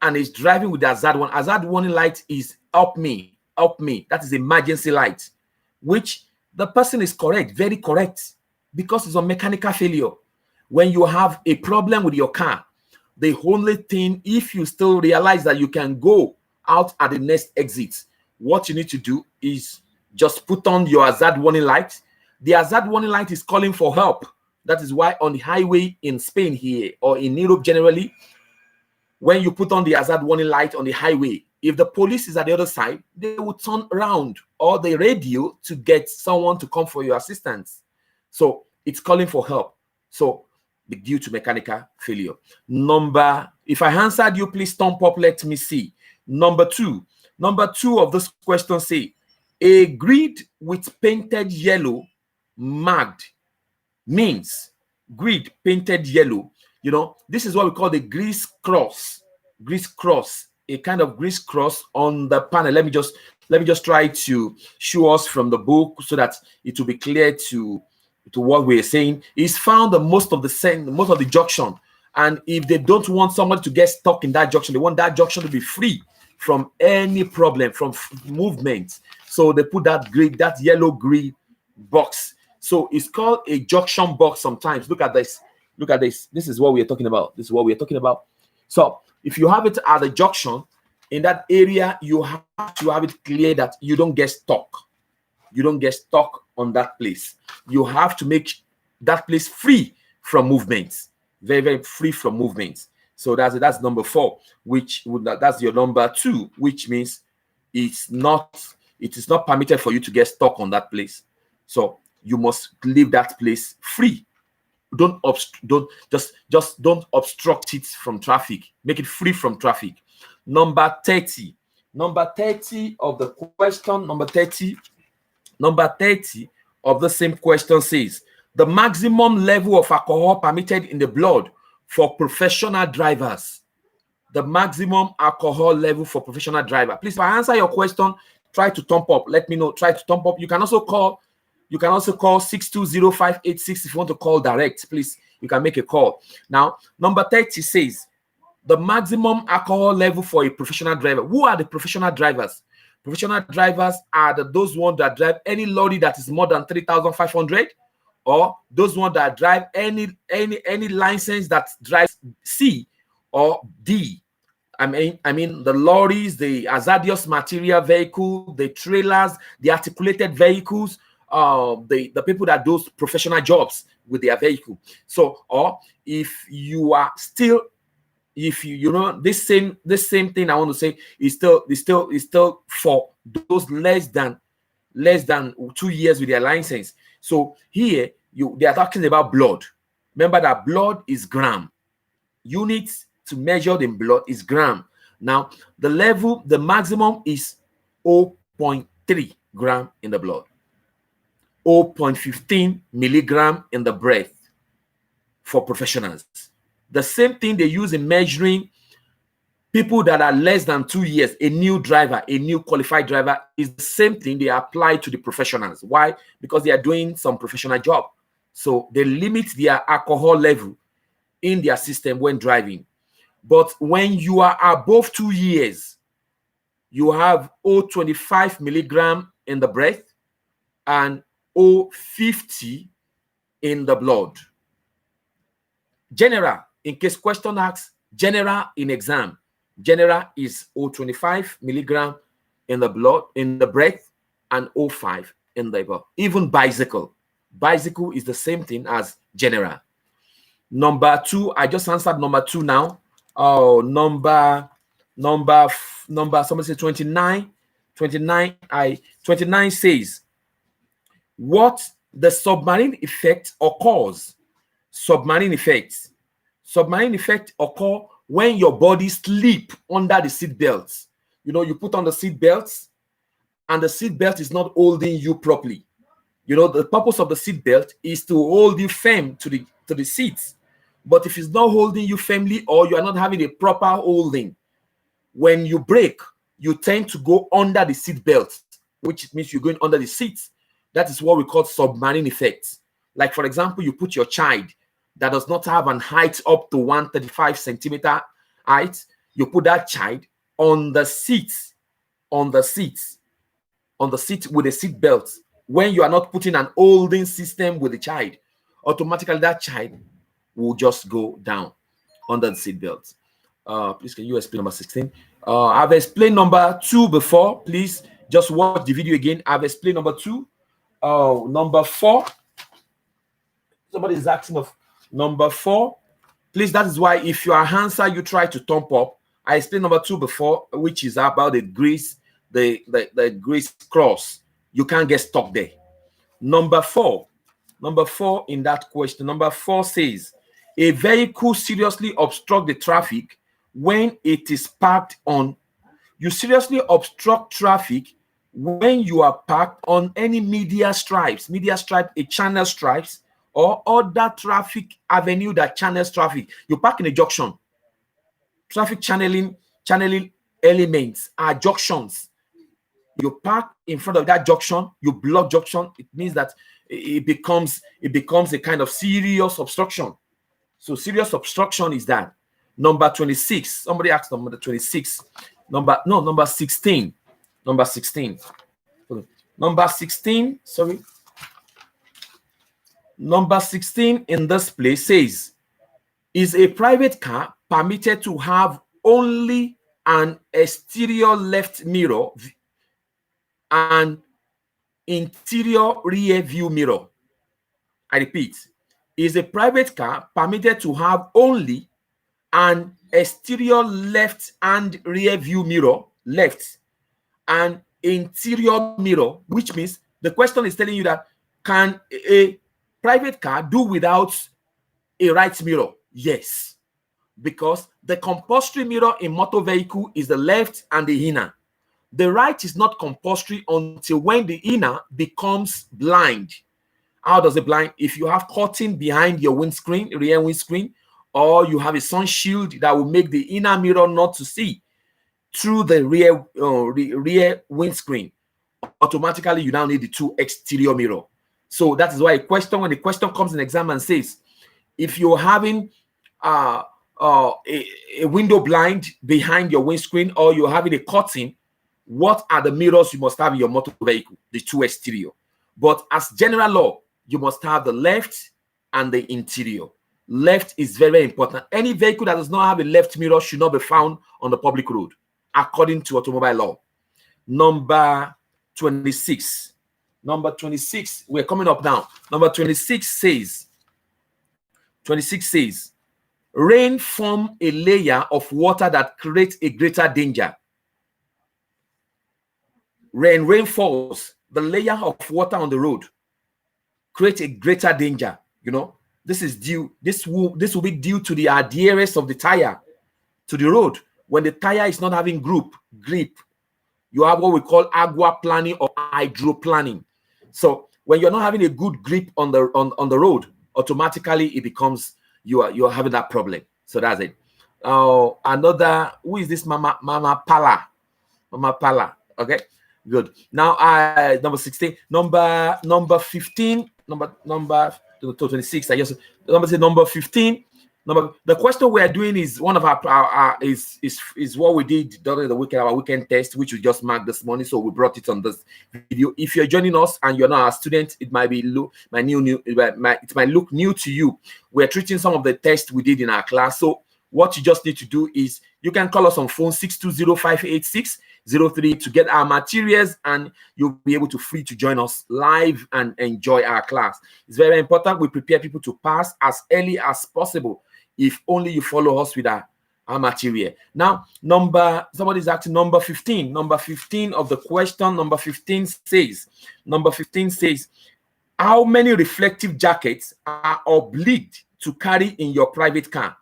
and is driving with the hazard warning light is help me. That is emergency light, which the person is correct, very correct, because it's a mechanical failure. When you have a problem with your car, the only thing, if you still realize that you can go out at the next exit, what you need to do is just put on your hazard warning light. The hazard warning light is calling for help. That is why on the highway in Spain here, or in Europe generally, when you put on the hazard warning light on the highway, If the police is at the other side, they will turn around or they radio to get someone to come for your assistance. So it's calling for help. So due to mechanical failure. If I answered you, please thumb up, let me see. Number two of this question say, a grid with painted yellow marked means grid painted yellow. You know, this is what we call the grease cross, a kind of grease cross on the panel. Let me just try to show us from the book so that it will be clear to what we're saying. Is found on most of the junction, and if they don't want somebody to get stuck in that junction, they want that junction to be free from any problem, from movement. So they put that yellow grid box. So it's called a junction box sometimes. Look at this. This is what we are talking about. So if you have it at the junction, in that area, you have to have it clear that you don't get stuck. You don't get stuck on that place. You have to make that place free from movements. Very, very free from movements. So that's number 4, that's your number 2, which means it is not permitted for you to get stuck on that place. So you must leave that place free. Don't obstruct it from traffic. Make it free from traffic. Number 30 of the question, number 30 of the same question says, the maximum level of alcohol permitted in the blood for professional drivers. The maximum alcohol level for professional driver. Please, if I answer your question, try to thumb up. Let me know. Try to thumb up. You can also call 620-586 if you want to call direct. Please, you can make a call. Now, number 30 says the maximum alcohol level for a professional driver. Who are the professional drivers? Professional drivers are those ones that drive any lorry that is more than 3,500, or those ones that drive any license that drives C or D. I mean the lorries, the hazardous material vehicle, the trailers, the articulated vehicles, the people that do professional jobs with their vehicle. So, or if you are still, if you know this same thing, I want to say is still for those less than 2 years with their license. So here they are talking about blood. Remember that blood is gram. Units to measure the blood is gram. Now the maximum is 0.3 gram in the blood, 0.15 milligram in the breath for professionals. The same thing they use in measuring people that are less than 2 years, a new driver, a new qualified driver, is the same thing they apply to the professionals. Why? Because they are doing some professional job. So they limit their alcohol level in their system when driving. But when you are above 2 years, you have 0.25 milligram in the breath and 0.50 in the blood. General, in case question asks, general in exam, general is 0.25 milligram in the blood, in the breath, and 0.5 in the blood. Even bicycle is the same thing as general. Number 2, I just answered number 2 now. Oh, number somebody said 29. 29 says what the submarine effect occurs. Submarine effect occur when your body sleep under the seat belts. You know, you put on the seat belts and the seat belt is not holding you properly. You know, the purpose of the seat belt is to hold you firm to the seats. But if it's not holding you firmly, or you are not having a proper holding, when you brake, you tend to go under the seat belt, which means you're going under the seats. That is what we call submarine effect. Like, for example, you put your child that does not have an height up to 135 centimeter height, you put that child on the seat with a seat belt. When you are not putting an holding system with the child, automatically that child will just go down under the seat belt. Please, can you explain number 16? I've explained number 2 before. Please just watch the video again. I've explained number 2. Number 4. Somebody is asking of number 4. Please, that is why if you are answer, you try to thumb up. I explained number 2 before, which is about the grease, the grease cross. You can't get stuck there. Number 4 in that question, number 4 says, a vehicle seriously obstruct the traffic when it is parked on. You seriously obstruct traffic when you are parked on any median stripes, a channel stripes, or other traffic avenue that channels traffic. You park in a junction. Traffic channeling elements are junctions. You park in front of that junction, you block junction. It means that it becomes a kind of serious obstruction. So serious obstruction is that. Number 26. Somebody asked number 26. Number 16. Number 16. Number 16. Sorry. Number 16 in this place says, is a private car permitted to have only an exterior left mirror and interior rear view mirror? I repeat, is a private car permitted to have only an exterior left and rear view mirror, left, and interior mirror, which means the question is telling you that can a private car do without a right mirror? Yes, because the compulsory mirror in motor vehicle is the left and the inner. The right is not compulsory until when the inner becomes blind. How does it blind? If you have curtain behind your windscreen, rear windscreen, or you have a sun shield that will make the inner mirror not to see through the rear windscreen, automatically you now need the 2 exterior mirror. So that is why when the question comes in exam and says, if you're having a window blind behind your windscreen, or you're having a curtain, what are the mirrors you must have in your motor vehicle? The 2 exterior. But as general law, you must have the left and the interior. Left is very, very important. Any vehicle that does not have a left mirror should not be found on the public road, according to automobile law. Number 26. Number 26, we're coming up now. Number 26 says, rain form a layer of water that creates a greater danger. Rain falls, the layer of water on the road creates a greater danger. You know, this will be due to the adherence of the tire to the road. When the tire is not having grip, you have what we call aquaplaning or hydroplaning. So when you're not having a good grip on the road, automatically it becomes you're having that problem. So that's it. Another, who is this? Mama Pala. Okay, good. Now number 16, number 15, number 26. I just number 15. The question we are doing is one of our is what we did during the weekend, our weekend test, which we just marked this morning. So we brought it on this video. If you're joining us and you're not a student, it might look new to you. We're treating some of the tests we did in our class. So what you just need to do is you can call us on phone 620-586-03 to get our materials, and you'll be able to free to join us live and enjoy our class. It's very important we prepare people to pass as early as possible, if only you follow us with our material. Now, somebody's asking number 15. Number 15 of the question, number 15 says, how many reflective jackets are obliged to carry in your private car?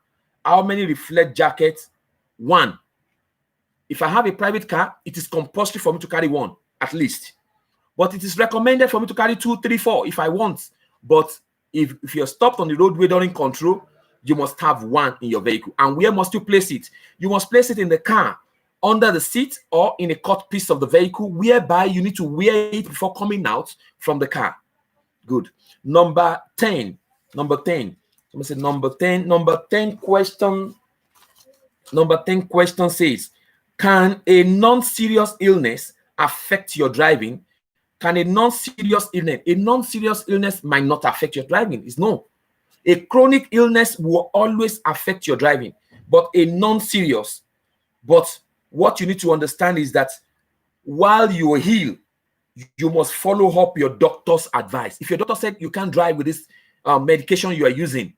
How many reflect jackets? 1. If I have a private car, it is compulsory for me to carry 1, at least. But it is recommended for me to carry 2, 3, 4 if I want. But if you're stopped on the roadway during control, you must have 1 in your vehicle. And where must you place it? You must place it in the car, under the seat, or in a cut piece of the vehicle, whereby you need to wear it before coming out from the car. Good. Number 10. Somebody said number 10. Number 10 question says, can a non-serious illness affect your driving? Can a non-serious illness might not affect your driving? It's no. A chronic illness will always affect your driving, but a non-serious. But what you need to understand is that while you heal, you must follow up your doctor's advice. If your doctor said you can't drive with this medication you are using,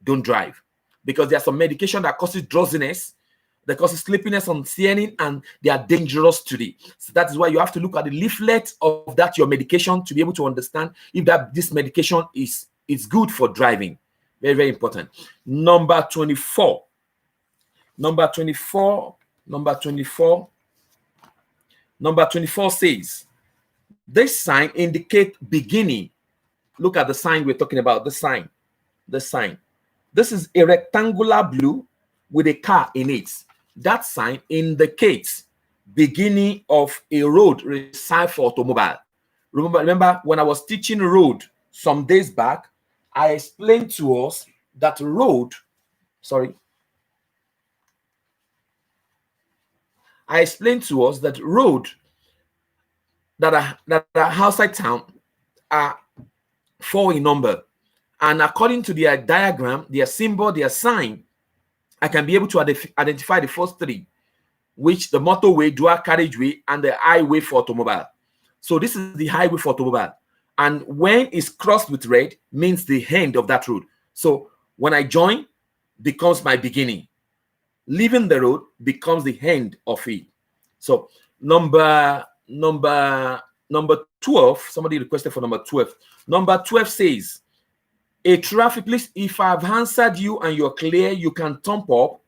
don't drive, because there's some medication that causes drowsiness They cause sleepiness, unseeing, and they are dangerous today. So that is why you have to look at the leaflet of that your medication to be able to understand if that this medication is good for driving. Very, very important. Number 24. Number 24. Number 24. Number 24 says, this sign indicate beginning. Look at the sign we're talking about. The sign. The sign. This is a rectangular blue with a car in it. That sign indicates beginning of a road reserved for automobile. Remember when I was teaching road some days back, I explained to us that road, I explained to us that road that are outside town are 4 in number. And according to their diagram, their symbol, their sign, I can be able to identify the first 3, which the motorway, dual carriageway, and the highway for automobile. So this is the highway for automobile. And when it's crossed with red, means the end of that road. So when I join, becomes my beginning. Leaving the road becomes the end of it. So number 12, somebody requested for number 12. Number 12 says, a traffic list, if I've answered you and you're clear, you can thumb up.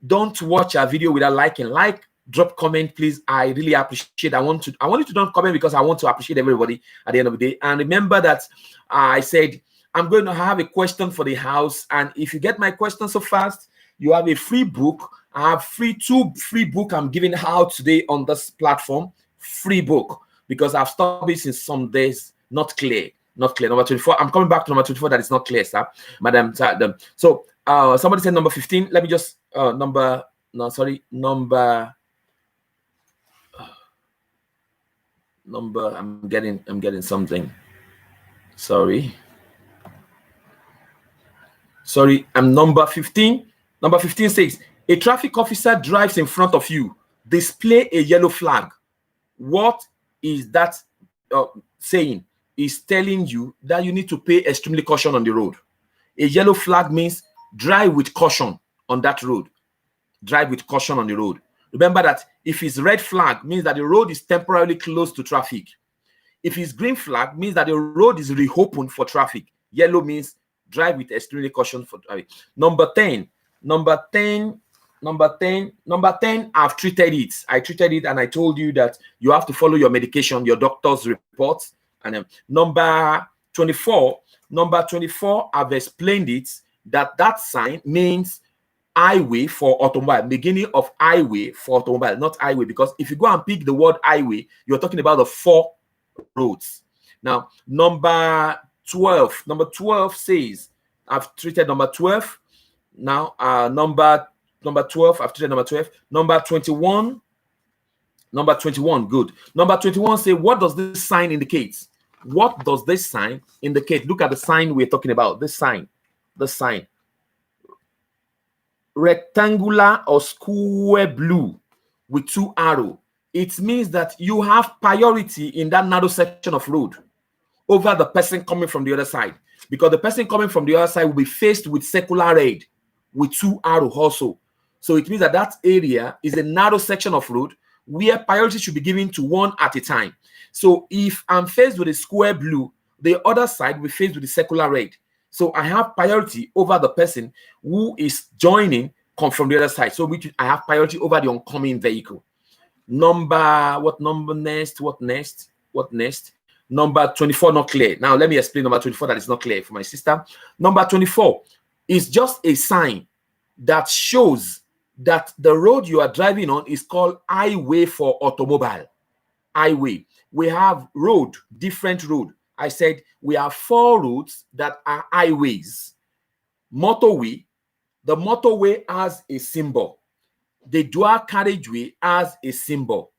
Don't watch a video without liking. Like, drop comment, please. I really appreciate. I want you to don't comment because I want to appreciate everybody at the end of the day. And remember that I said I'm going to have a question for the house. And if you get my question so fast, you have a free book. I have 2 free book I'm giving out today on this platform. Free book, because I've stopped it in some days. Not clear. Number 24. I'm coming back to number 24. That is not clear, sir, madam. So somebody said number 15. Let me just number. I'm getting something. Sorry. I'm number 15. Number 15 says, a traffic officer drives in front of you. Display a yellow flag. What is that saying? Is telling you that you need to pay extremely caution on the road. A yellow flag means drive with caution on that road. Drive with caution on the road. Remember that if it's red flag, means that the road is temporarily closed to traffic. If it's green flag, means that the road is reopened for traffic. Yellow means drive with extremely caution for traffic. Number 10. I've treated it. I treated it and I told you that you have to follow your medication, your doctor's reports. And number 24, I've explained it that sign means highway for automobile, beginning of highway for automobile, not highway, because if you go and pick the word highway, you're talking about the 4 roads. Now, number 12 says, I've treated number 12. Now, number 12, I've treated number 12. Number 21, good. Number 21 say, what does this sign indicate? What does this sign indicate? Look at the sign we're talking about. This sign. Rectangular or square blue with 2 arrows. It means that you have priority in that narrow section of road over the person coming from the other side, because the person coming from the other side will be faced with circular red with 2 arrows also. So it means that that area is a narrow section of road where priority should be given to one at a time. So if I'm faced with a square blue, the other side will be faced with the circular red. So I have priority over the person who is joining come from the other side. So I have priority over the oncoming vehicle. What number next? What next? Number 24 not clear. Now let me explain number 24 that is not clear for my sister. Number 24 is just a sign that shows that the road you are driving on is called highway for automobile. Highway. We have road, different road. I said we have 4 roads that are highways. Motorway. The motorway has a symbol. The dual carriageway has a symbol.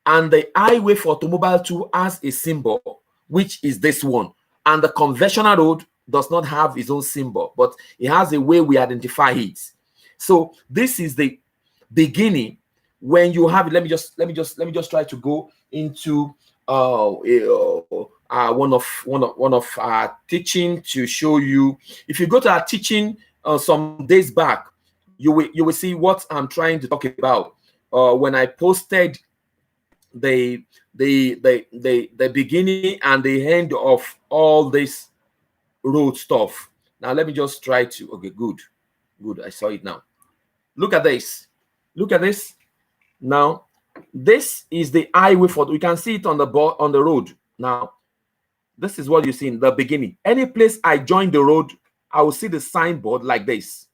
And the highway for automobile too has a symbol, which is this one. And the conventional road does not have its own symbol, but it has a way we identify it. So this is the beginning. When you have it, let me just try to go into one of our teaching to show you. If you go to our teaching some days back, you will see what I'm trying to talk about. When I posted the beginning and the end of all this road stuff. Now let me just try to, okay, good, I saw it now. Look at this, now. This is the highway for, you can see it on the board on the road. Now this is what you see in the beginning. Any place I join the road, I will see the signboard like this.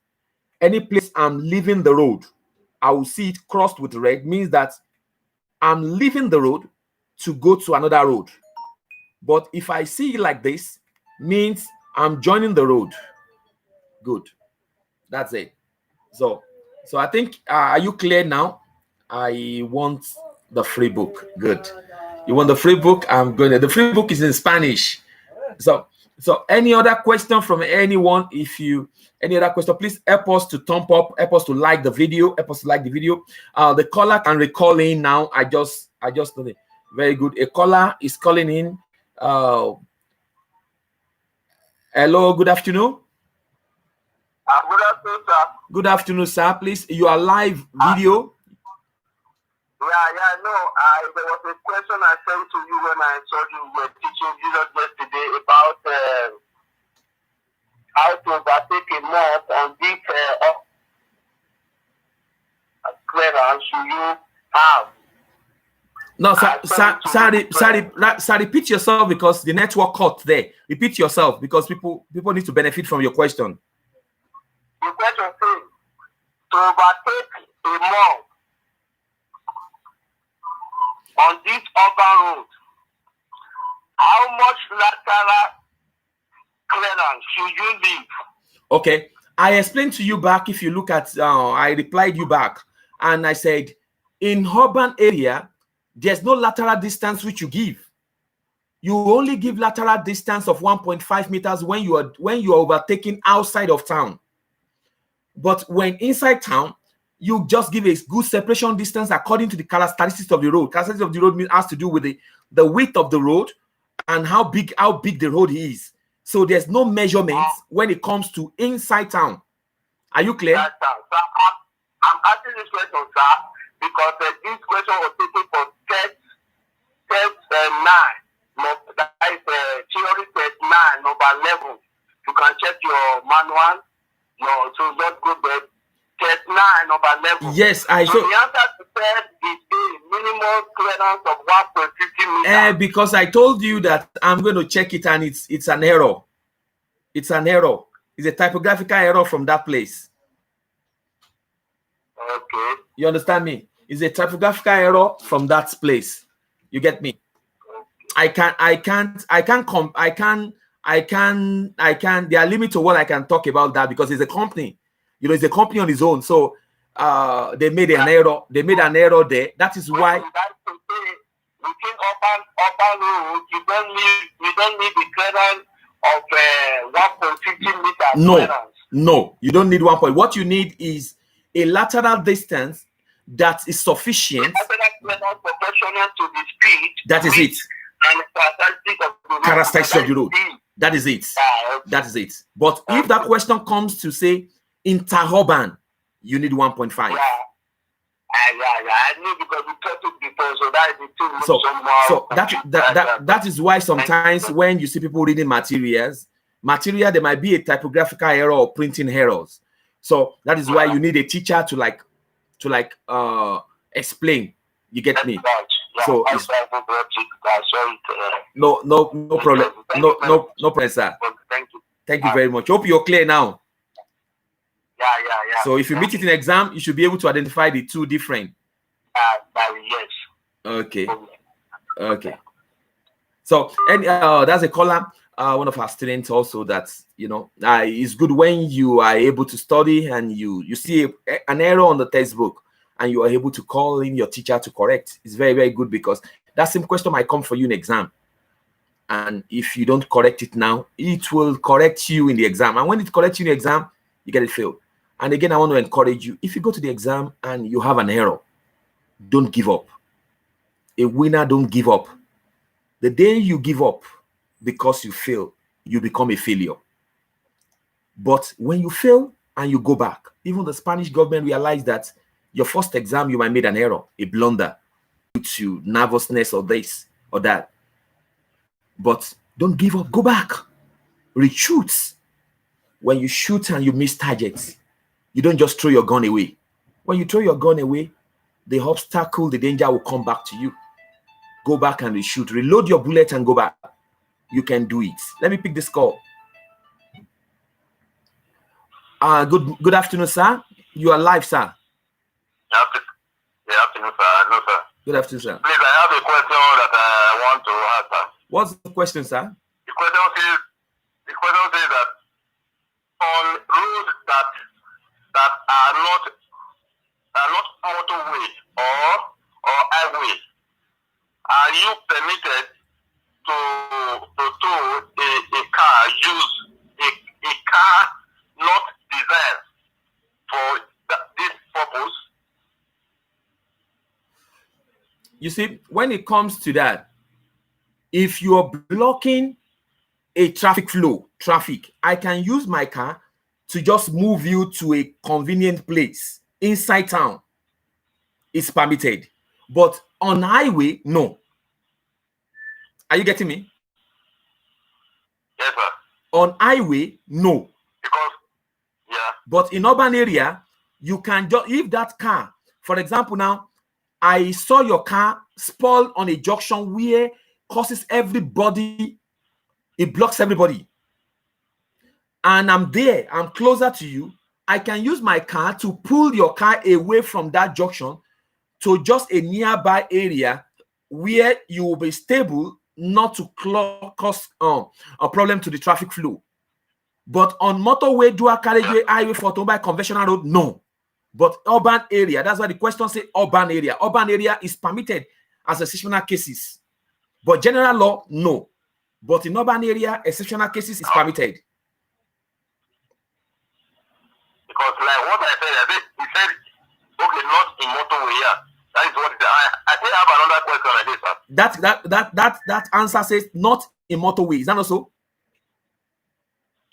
Any place I'm leaving the road, I will see it crossed with red, means that I'm leaving the road to go to another road. But if I see it like this, means I'm joining the road. Good. That's it. So I think, are you clear now? I want the free book. Good. You want the free book? I'm going to. The free book is in Spanish. So any other question from anyone? Any other question, please help us to thumb up, help us to like the video, The caller can recall in now. I just did it. Very good. A caller is calling in. Hello, good afternoon. Good afternoon, sir. Good afternoon, sir. Please, you are live video. Yeah, no. There was a question I sent to you when I saw you were teaching Jesus yesterday about how to overtake a mob on this clearance you have. No, sir, repeat yourself because the network cut there. Repeat yourself because people need to benefit from your question. The question says, to overtake a mob on this urban road, how much lateral clearance should you leave? Okay, I explained to you back. If you look at, I replied you back, and I said, in urban area, there's no lateral distance which you give. You only give lateral distance of 1.5 meters when you are overtaking outside of town. But when inside town, you just give a good separation distance according to the characteristics of the road. Characteristics of the road has to do with the width of the road and how big the road is. So there's no measurements when it comes to inside town. Are you clear? Yes, sir. I'm asking this question, sir, because this question was taken for test 9. That is theory test 9, number 11. You can check your manual. No, so not good there. Test 9, number 11. Yes, I so the answer to test is a minimum clearance of 1.50 meters. Because I told you that I'm going to check it and it's an error. It's an error. It's a typographical error from that place. Okay. You understand me? It's a typographical error from that place. You get me? Okay. I can. There are limits to what I can talk about that because it's a company. It's a company on its own. So they made an error. They made an error there. That is why. Within urban roads, you don't need the clearance of 1.50 meters. No, you don't need 1 point. What you need is a lateral distance that is sufficient. Lateral proportional to the speed. That is it. And characteristics of the road. That is it. That is it. But if that question comes to say interurban, you need 1.5. Yeah, I knew because we talked it before, so that is the so that is why sometimes when you see people reading material, there might be a typographical error or printing errors. So that is why you need a teacher to explain. You get me? So it's, no problem. No problem, sir. Thank you very much. Hope you're clear now. Yeah. So if you meet it in exam, you should be able to identify the two different. Yes. Okay. So and that's a caller. One of our students also that it's good when you are able to study and you see an error on the textbook and you are able to call in your teacher to correct. It's very, very good because that same question might come for you in exam. And if you don't correct it now, it will correct you in the exam. And when it corrects you in the exam, you get it failed. And again, I want to encourage you, if you go to the exam and you have an error, don't give up. A winner don't give up. The day you give up because you fail, you become a failure. But when you fail, and you go back. Even the Spanish government realized that your first exam, you might made an error, a blunder, due to nervousness or this or that. But don't give up. Go back. Reshoot. When you shoot and you miss targets, you don't just throw your gun away. When you throw your gun away, the obstacle, the danger will come back to you. Go back and reshoot. Reload your bullet and go back. You can do it. Let me pick this call. Good afternoon, sir. You are live, sir. Good afternoon, sir. No, sir. Good afternoon, sir. Please, I have a question that I want to answer. What's the question, sir? The question says that on roads that are not motorway or highway, are you permitted to tow a car, use a car not designed for this purpose? You see, when it comes to that, if you are blocking a traffic flow, I can use my car to just move you to a convenient place inside town. It's permitted. But on highway, no. Are you getting me? Yes, sir. On highway, no. Because, yeah. But in urban area, you can just, if that car, for example, now, I saw your car spoil on a junction where causes everybody, it blocks everybody. And I'm there, I'm closer to you. I can use my car to pull your car away from that junction to just a nearby area where you will be stable, not to cause a problem to the traffic flow. But on motorway, dual carriageway, highway, for automobile, conventional road, no. But urban area, that's why the question says urban area. Urban area is permitted as exceptional cases. But general law, no. But in urban area, exceptional cases is permitted. Because like what I said, he said, okay, not in motorway, yeah. That is what I still have another question like this, sir. That answer says not in motorway. Is that not so?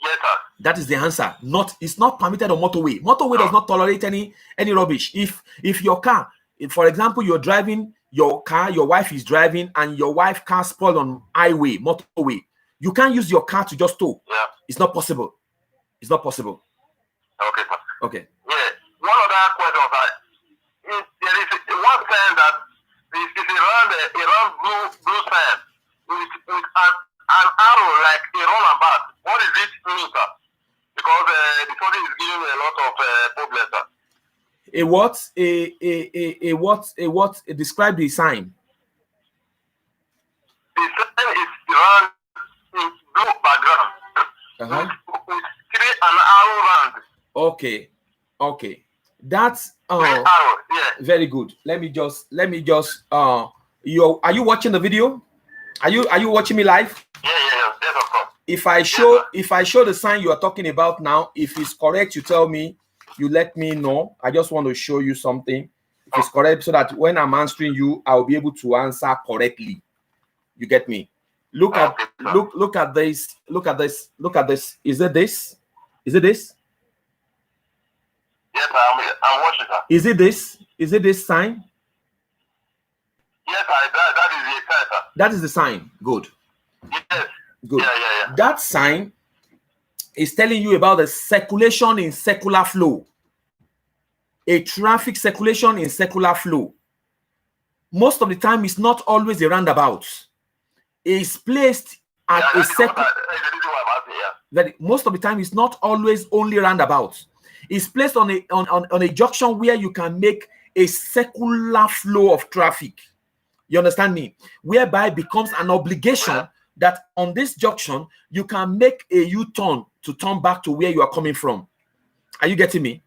Yes, sir. That is the answer. It's not permitted on motorway. Motorway does not tolerate any rubbish. If your car, for example, you're driving your car, your wife is driving, and your wife's car spoiled on highway, motorway, you can't use your car to just tow. Yeah. It's not possible. It's not possible. Okay, sir. Okay. Yeah. One other question, sir. There is one sign that is around blue sign with an arrow like a roundabout. What does it mean, sir? Because the story is giving me a lot of problems, sir. A what? Describe the sign. The sign is around in blue background with three and arrow round. Okay. That's arrow, yeah. Very good. Let me just are you watching the video? Are you watching me live? Yeah, yes, of course. If I show the sign you are talking about now, if it's correct, you tell me, you let me know. I just want to show you something. If it's correct, so that when I'm answering you, I'll be able to answer correctly. You get me? Look at this. Look at this. Is it this? Yes, I'm watching, sir. Is it this sign? Yes, that is the sign, sir. That is the sign. Good. Yes. Good. Yeah. That sign is telling you about the circulation in circular flow. A traffic circulation in circular flow. Most of the time, it's not always a roundabout. It's placed at a circle. Most of the time, it's not always only roundabout. It's placed on a junction where you can make a circular flow of traffic. You understand me? Whereby it becomes an obligation that on this junction, you can make a U-turn to turn back to where you are coming from. Are you getting me?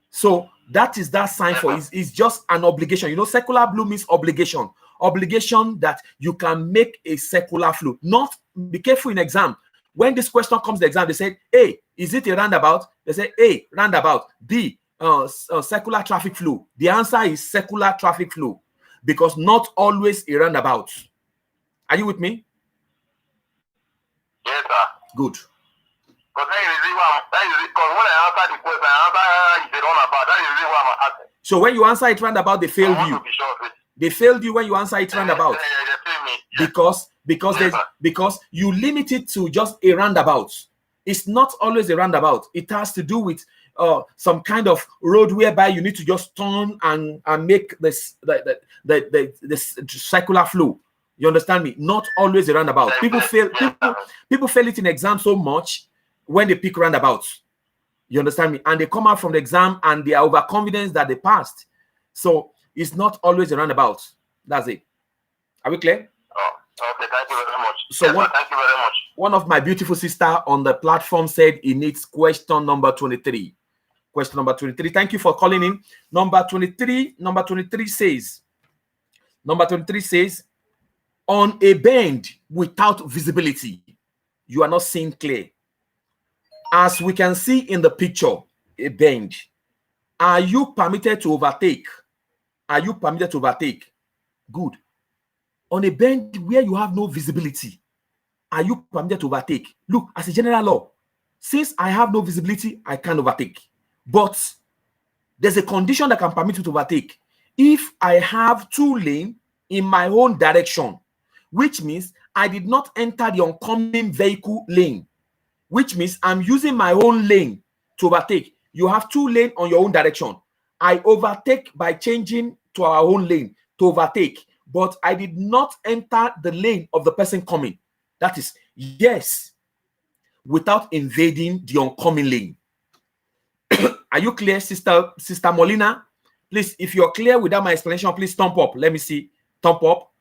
So that is that sign for it's just an obligation. You know, circular blue means obligation. Obligation that you can make a circular flow. Not, be careful in exam. When this question comes to the exam, they say, A, is it a roundabout? They say, A, roundabout. B, circular traffic flow. The answer is circular traffic flow because not always a roundabout. Are you with me? Yes, sir. Good. Because when I answer the question, I passing. So when you answer it roundabout, they failed I you. want to be sure of it. They failed you when you answer it roundabout. They failed me. Yes. Because you limit it to just a roundabout. It's not always a roundabout. It has to do with some kind of road whereby you need to just turn and make this the circular flow. You understand me? Not always a roundabout. People fail it in exams so much when they pick roundabouts. You understand me? And they come out from the exam and they are overconfident that they passed. So it's not always a roundabout. That's it. Are we clear? Oh, okay. Thank you very much. So thank you very much. One of my beautiful sister on the platform said he needs question number 23. Question number 23. Thank you for calling in. Number 23 says, on a bend without visibility, you are not seeing clear. As we can see in the picture, a bend. Are you permitted to overtake? Are you permitted to overtake? Good. On a bend where you have no visibility, are you permitted to overtake? Look, as a general law, since I have no visibility, I can't overtake. But there's a condition that can permit you to overtake. If I have 2 lanes in my own direction, which means I did not enter the oncoming vehicle lane, which means I'm using my own lane to overtake. You have 2 lanes on your own direction. I overtake by changing to our own lane to overtake, but I did not enter the lane of the person coming. That is, yes, without invading the oncoming lane. Are you clear, Sister Molina? Please, if you're clear without my explanation, please thumb up. Let me see. Thumb up.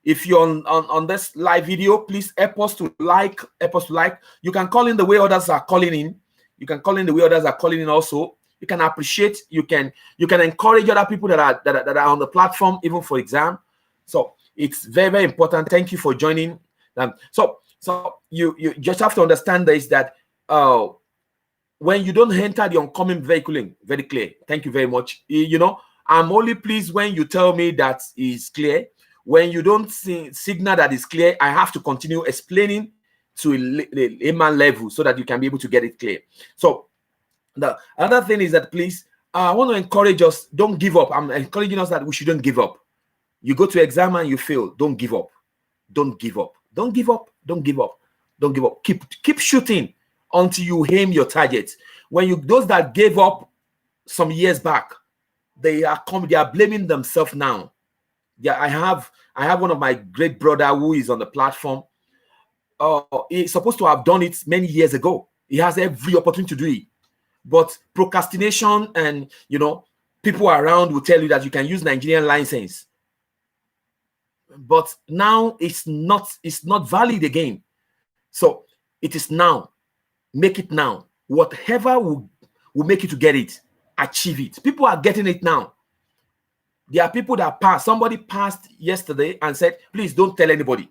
If you're on this live video, please help us to like. You can call in the way others are calling in. You can call in the way others are calling in also. You can appreciate. You can encourage other people that are on the platform, even for exam. So it's very, very important. Thank you for joining. So you just have to understand this, that when you don't enter the oncoming vehicle lane, very clear. Thank you very much. You know, I'm only pleased when you tell me that is clear. When you don't signal that is clear, I have to continue explaining to a layman level so that you can be able to get it clear. So the other thing is that, please, I want to encourage us, don't give up. I'm encouraging us that we shouldn't give up. You go to exam and you fail, don't give up. Don't give up. Don't give up. Don't give up. Don't give up. Keep shooting until you aim your target. Those that gave up some years back, they are blaming themselves now. Yeah, I have one of my great brother who is on the platform. He's supposed to have done it many years ago. He has every opportunity to do it, but procrastination and people around will tell you that you can use Nigerian license, but now it's not valid again. So it is now. Make it now. Whatever will make you to get it, achieve it. People are getting it now. There are people that pass. Somebody passed yesterday and said, please don't tell anybody.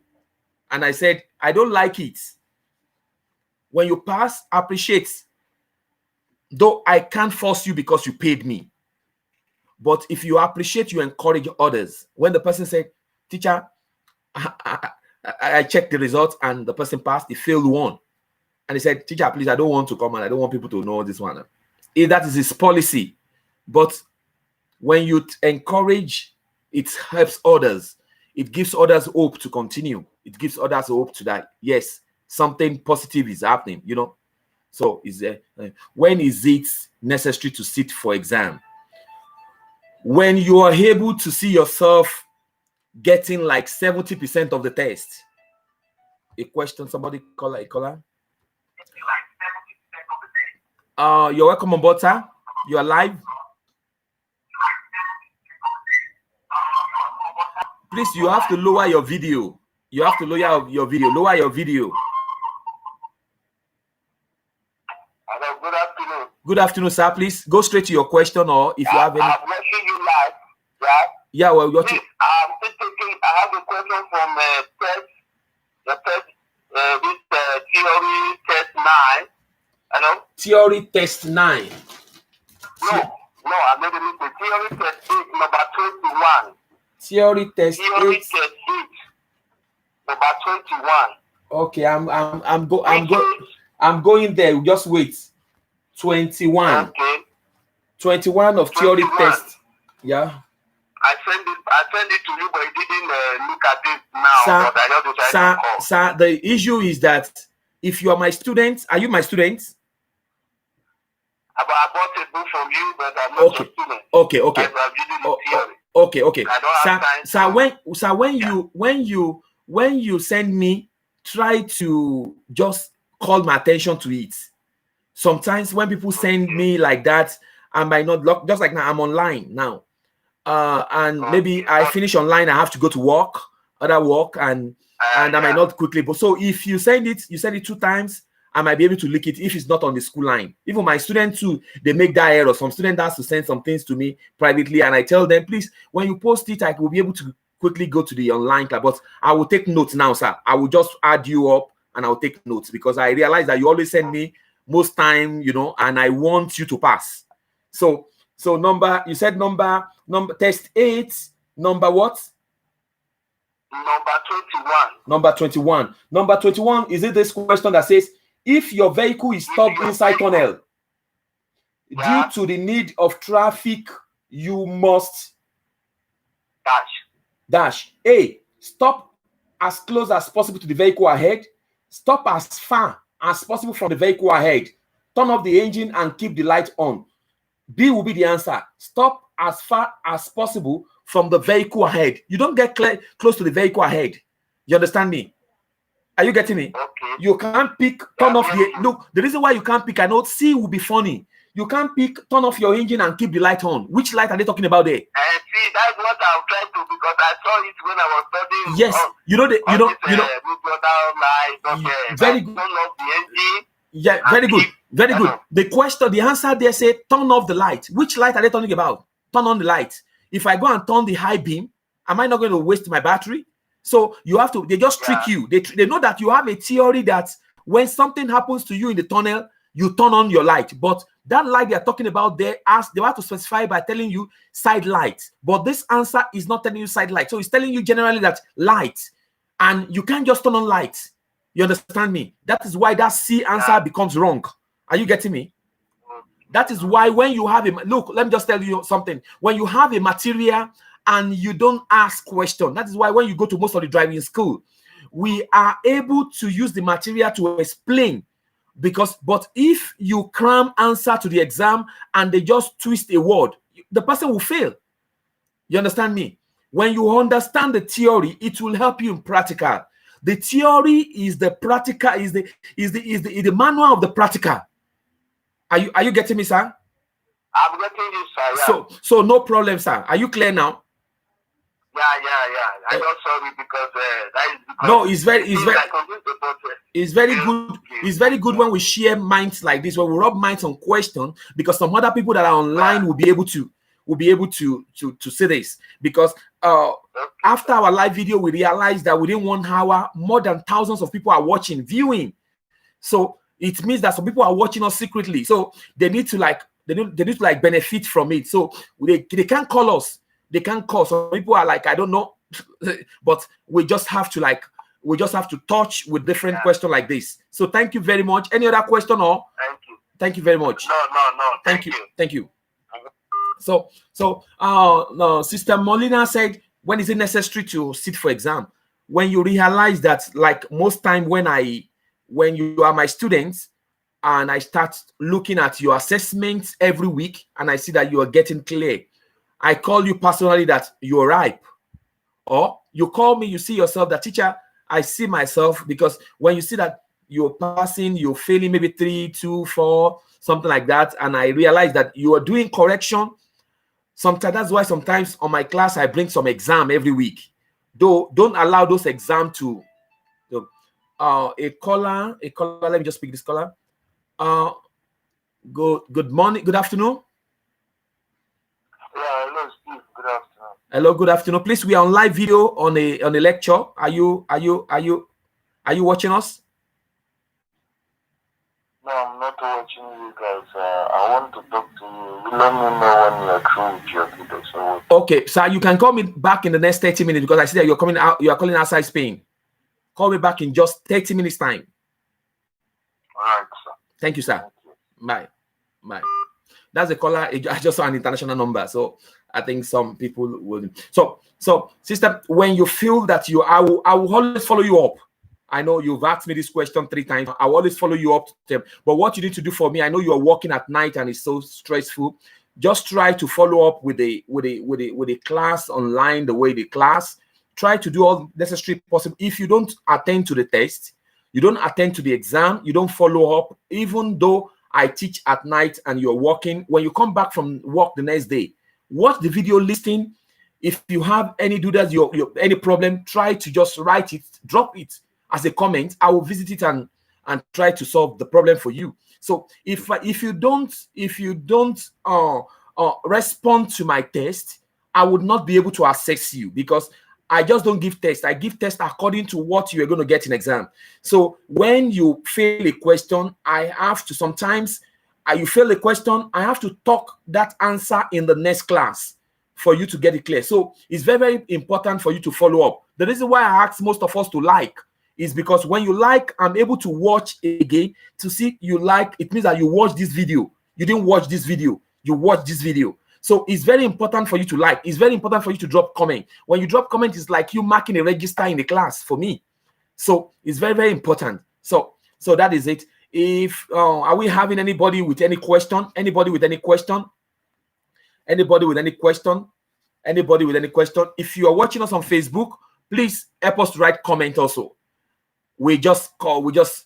And I said, I don't like it. When you pass, appreciate. Though I can't force you because you paid me. But if you appreciate, you encourage others. When the person said, teacher, I checked the results and the person passed, he failed one. And he said, teacher, please, I don't want to come and I don't want people to know this one. That is his policy. But when you encourage, it helps others. It gives others hope to continue. It gives others hope to that. Yes, something positive is happening, So when is it necessary to sit for exam? When you are able to see yourself getting like 70% of the test. A question, somebody call a caller. You're welcome on board, sir. You are live. Please, you have to lower your video. You have to lower your video. Lower your video. Hello, good afternoon. Good afternoon, sir. Please go straight to your question, or if you have any. I'm watching you live. Yeah. Yeah, well, you're please, I'm still thinking. I have a question from theory test 9. Hello? Theory test 9. No, I made a mistake. Theory test 8, number 21. Theory test 8. Test 8, number 21. Okay, I'm going there. Just wait. 21. Okay. 21 of theory 21. test. Yeah. I send it to you, but you didn't look at it now. Sir, But I just decided to call. sir, the issue is that if you are my student, are you my student? I bought a book from you, but I'm not Okay. a student. Okay, okay. Okay. Sir, when you send me, try to just call my attention to it. Sometimes when people send me like that, I might not look, just like now I'm online now. And maybe I finish online, I have to go to work, other work, and I might not quickly. But so if you send it 2 times, I might be able to look it if it's not on the school line. Even my students too, they make that error. Some student has to send some things to me privately, and I tell them, please, when you post it, I will be able to quickly go to the online class. But I will take notes now, sir. I will just add you up and I'll take notes because I realize that you always send me most time, and I want you to pass. So you said number test 8, number what? Number 21. Number 21. Number 21, is it this question that says, if your vehicle is stopped inside tunnel due to the need of traffic, you must dash. A, stop as close as possible to the vehicle ahead. Stop as far as possible from the vehicle ahead. Turn off the engine and keep the light on. B will be the answer. Stop as far as possible from the vehicle ahead. You don't get close to the vehicle ahead. You understand me? Are you getting me? Okay. You can't pick, turn off the, look, the reason why you can't pick, I know C will be funny. You can't pick, turn off your engine and keep the light on. Which light are they talking about there? See, that's what I'm trying to, because I saw it when I was studying. Yes, very good. Turn off the engine. Yeah, very good. Very good. The answer there said, turn off the light. Which light are they talking about? Turn on the light. If I go and turn the high beam, am I not going to waste my battery? So you have to, they just trick you. They know that you have a theory that when something happens to you in the tunnel, you turn on your light. But that light they're talking about there, they have to specify by telling you side light. But this answer is not telling you side light. So it's telling you generally that light. And you can't just turn on light. You understand me? That is why that C answer becomes wrong. Are you getting me? That is why when you have a, look, let me just tell you something. When you have a material and you don't ask question, that is why when you go to most of the driving school, we are able to use the material to explain. But if you cram answer to the exam and they just twist a word, the person will fail. You understand me? When you understand the theory, it will help you in practical. The theory is the practical, is the manual of the practical. Are you getting me, sir? I'm getting you, sir. Yeah. So no problem, sir. Are you clear now? Yeah. I just saw it because that is because no, it's very good. It's very good when we share minds like this, when we rub minds on question, because some other people that are online will be able to say this. Because after our live video, we realized that within 1 hour, more than thousands of people are watching, viewing. So it means that some people are watching us secretly. So they need to benefit from it. So they can't call us. They can't call. Some people are like, I don't know, but we just have to touch with different questions like this. So thank you very much. Any other question or? Thank you. Thank you very much. No. Thank you. So no, Sister Molina said, when is it necessary to sit for exam? When you realize that, like most time when you are my students and I start looking at your assessments every week and I see that you are getting clear, I call you personally that you're ripe. Or you call me, you see yourself, that teacher, I see myself, because when you see that you're passing, you're failing maybe 3, 2, 4, something like that, and I realize that you are doing correction. Sometimes that's why sometimes on my class I bring some exam every week. Though don't allow those exams to a caller, let me just pick this caller. Good morning, good afternoon. Yeah, hello, Steve. Good afternoon. Hello, good afternoon. Please, we are on live video on a lecture. Are you watching us? No, I'm not watching you guys. I want to talk to you. Let me know when you're through with your video. So okay, sir, you can call me back in the next 30 minutes because I see that you're coming out. You are calling outside Spain. Call me back in just 30 minutes time. All right, sir. Thank you, sir. Bye. That's a caller. I just saw an international number, so I think some people will. So sister, when you feel that I will always follow you up. I know you've asked me this question 3 times. I will always follow you up to them. But what you need to do for me, I know you are working at night and it's so stressful. Just try to follow up with a class online, the way the class. Try to do all necessary possible. If you don't attend to the test, you don't attend to the exam, you don't follow up, even though I teach at night and you're working, when you come back from work the next day, watch the video listing. If you have any any problem, try to just write it, drop it as a comment. I will visit it and try to solve the problem for you. So if you don't respond to my test, I would not be able to assess you, because I just don't give tests. I give tests according to what you are going to get in exam. So when you fail a question, I have to sometimes, you fail a question, I have to talk that answer in the next class for you to get it clear. So it's very, very important for you to follow up. The reason why I ask most of us to like is because when you like, I'm able to watch again to see you like. It means that you watch this video. You didn't watch this video. You watch this video. So it's very important for you to like. It's very important for you to drop comment. When you drop comment, it's like you marking a register in the class for me. So it's very, very important. So that is it. If are we having anybody with any question? Anybody with any question? Anybody with any question? Anybody with any question? If you are watching us on Facebook, please help us to write comment also. We just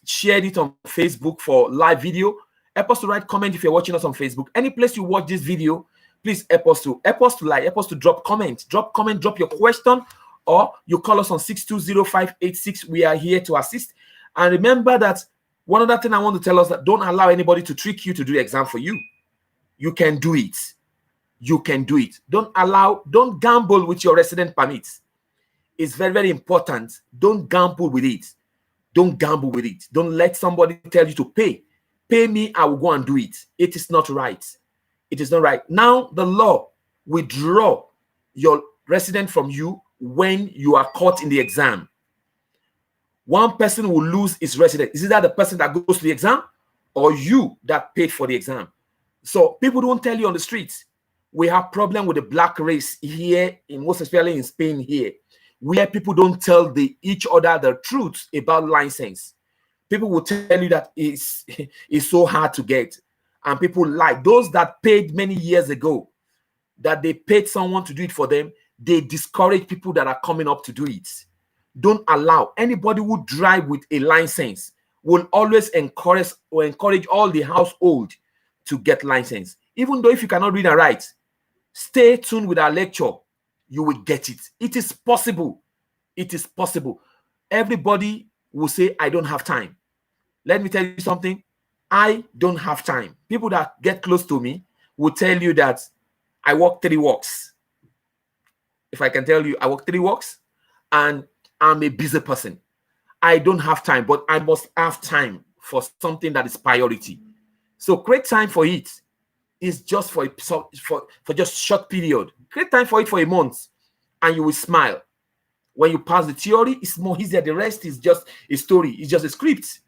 shared it on Facebook for live video. Help us to write comment if you're watching us on Facebook. Any place you watch this video, please help us to like, help us to drop comment, drop your question, or you call us on 620-586. We are here to assist. And remember that one other thing I want to tell us, that don't allow anybody to trick you to do the exam for you. You can do it. You can do it. Don't gamble with your resident permits. It's very, very important. Don't gamble with it. Don't gamble with it. Don't let somebody tell you to pay. Pay me, I will go and do it. It is not right. It is not right. Now, the law withdraw your resident from you when you are caught in the exam. One person will lose his resident. Is it that the person that goes to the exam or you that paid for the exam? So people don't tell you on the streets. We have problem with the black race here, most especially in Spain here, where people don't tell each other the truth about license. People will tell you that it's so hard to get. And people like those that paid many years ago, that they paid someone to do it for them, they discourage people that are coming up to do it. Don't allow anybody who drive with a license. Will always encourage all the household to get license. Even though if you cannot read and write, stay tuned with our lecture. You will get it. It is possible. It is possible. Everybody will say, I don't have time. Let me tell you something. I don't have time. People that get close to me will tell you that I walk 3 walks. If I can tell you, I walk 3 walks and I'm a busy person. I don't have time, but I must have time for something that is priority. So create time for it. It's just for just short period. Create time for it for a month and you will smile. When you pass the theory, it's more easier. The rest is just a story. It's just a script.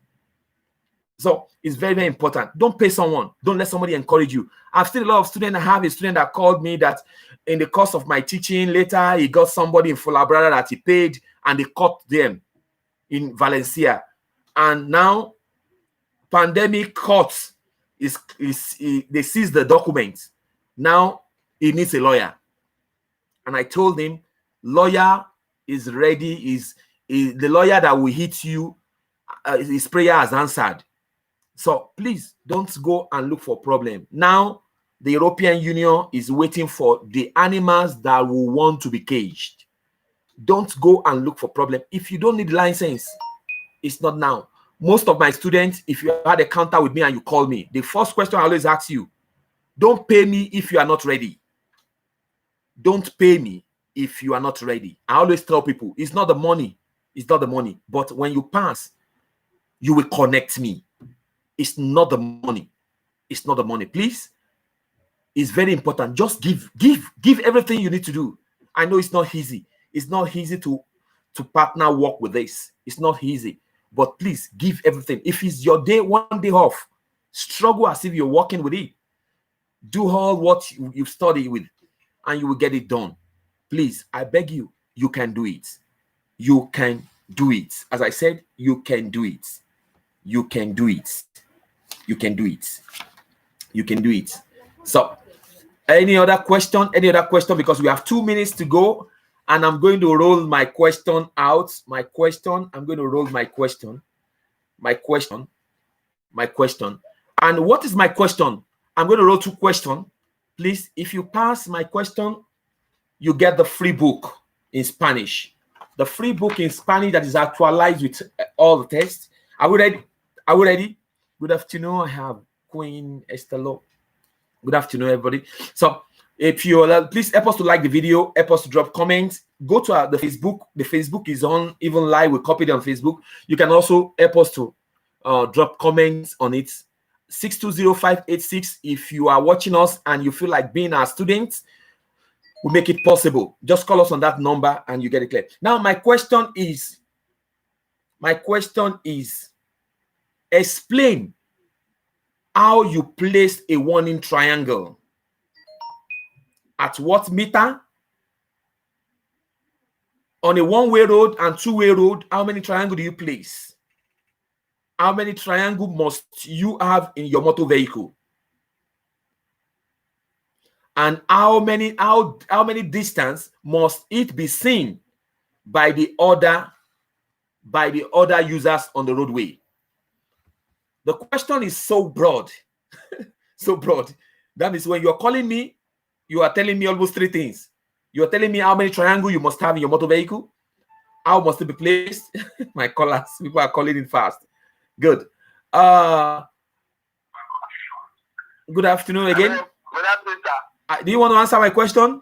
So it's very, very important. Don't pay someone. Don't let somebody encourage you. I've seen a lot of students. I have a student that called me that in the course of my teaching, later he got somebody in Fuenlabrada that he paid and they caught them in Valencia. And now pandemic court they seized the document. Now he needs a lawyer. And I told him, lawyer is ready. Is the lawyer that will hit you. His prayer has answered. So please don't go and look for problem. Now the European Union is waiting for the animals that will want to be caged. Don't go and look for problem. If you don't need license, it's not now. Most of my students, if you had a counter with me and you call me, the first question I always ask you, don't pay me if you are not ready. Don't pay me if you are not ready. I always tell people, it's not the money. It's not the money. But when you pass, you will connect me. It's not the money. It's not the money. Please, it's very important. Just give everything you need to do. I know it's not easy. It's not easy to partner work with this. It's not easy. But please give everything. If it's your day, 1 day off, struggle as if you're working with it. Do all what you've studied with, and you will get it done. Please, I beg you, you can do it. You can do it. As I said, you can do it. You can do it. You can do it. You can do it. So, any other question? Any other question? Because we have 2 minutes to go, and I'm going to roll my question out. My question. I'm going to roll my question. My question. My question. And what is my question? I'm going to roll 2 questions. Please, if you pass my question, you get the free book in Spanish. The free book in Spanish that is actualized with all the tests. Are we ready? Are we ready? Good afternoon. I have Queen Estelo. Good afternoon, everybody. So, if you please help us to like the video, help us to drop comments. Go to the Facebook. The Facebook is on, even live. We copied it on Facebook. You can also help us to drop comments on it. 620-586. If you are watching us and you feel like being our students, we'll make it possible. Just call us on that number and you get it clear. Now, my question is, explain how you place a warning triangle. At what meter? On a one-way road and two-way road, how many triangles do you place? How many triangles must you have in your motor vehicle? And how many distance must it be seen by the other users on the roadway? The question is so broad. So broad. That means when you're calling me, you are telling me almost 3 things. You're telling me how many triangles you must have in your motor vehicle, how must it be placed. My callers, people are calling in fast. Good. Good afternoon again. Good afternoon, sir. Do you want to answer my question?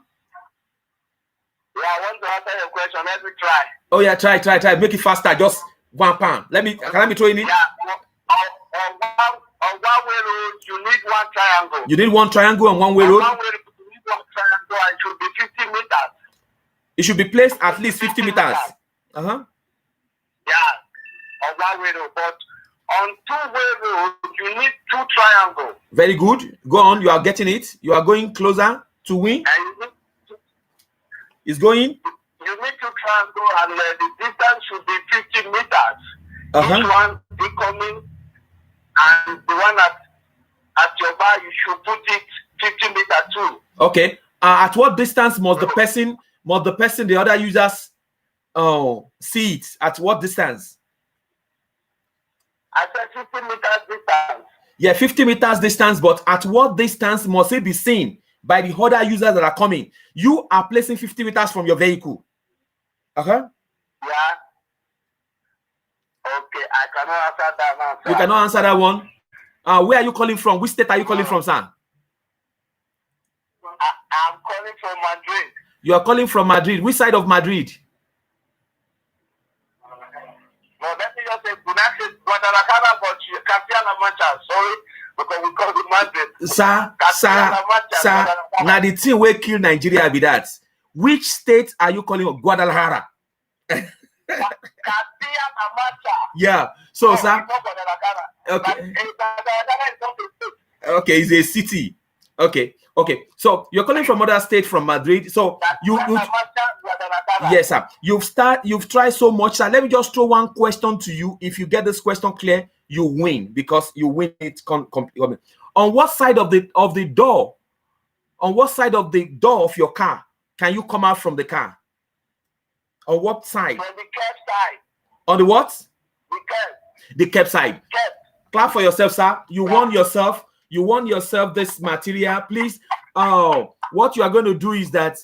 Yeah, I want to answer your question. Let me try. Oh yeah, try. Make it faster. Just one pound. Can I be throwing it? Yeah. On one-way road, you need 1 triangle. You need 1 triangle on one-way road? On one-way road, you need 1 triangle, and it should be 50 meters. It should be placed at least 50 meters. Uh-huh. Yeah, on one-way road. But on two-way road, you need 2 triangles. Very good. Go on. You are getting it. You are going closer to win. And It's going. You need 2 triangles, and the distance should be 50 meters. Uh-huh. Each one becoming, and the one at your bar, you should put it 50 meters too. Okay. At what distance must the person, the other users, see it? At what distance? I said 50 meters distance. Yeah, 50 meters distance, but at what distance must it be seen by the other users that are coming? You are placing 50 meters from your vehicle. Uh-huh. Yeah. Okay, I cannot answer that now, sir. You cannot answer that one? Where are you calling from? Which state are you calling from, sir? I'm calling from Madrid. You are calling from Madrid. Which side of Madrid? No, let me just say, Guadalajara, but Castilla-La Mancha. Sorry, because we call it Madrid. Sir. Now the thing will kill Nigeria be that. Which state are you calling Guadalajara? Yeah. So, sir. Okay. Okay, it's a city. Okay. So you're calling from other state from Madrid. So you yes, sir. You've tried so much, sir. Let me just throw one question to you. If you get this question clear, you win, because you win it. On what side of the door? On what side of the door of your car can you come out from the car? On what side? On the curb side. On the what? The curb. The curb side. Clap for yourself, sir. You won yourself. You won yourself this material. Please, what you are going to do is that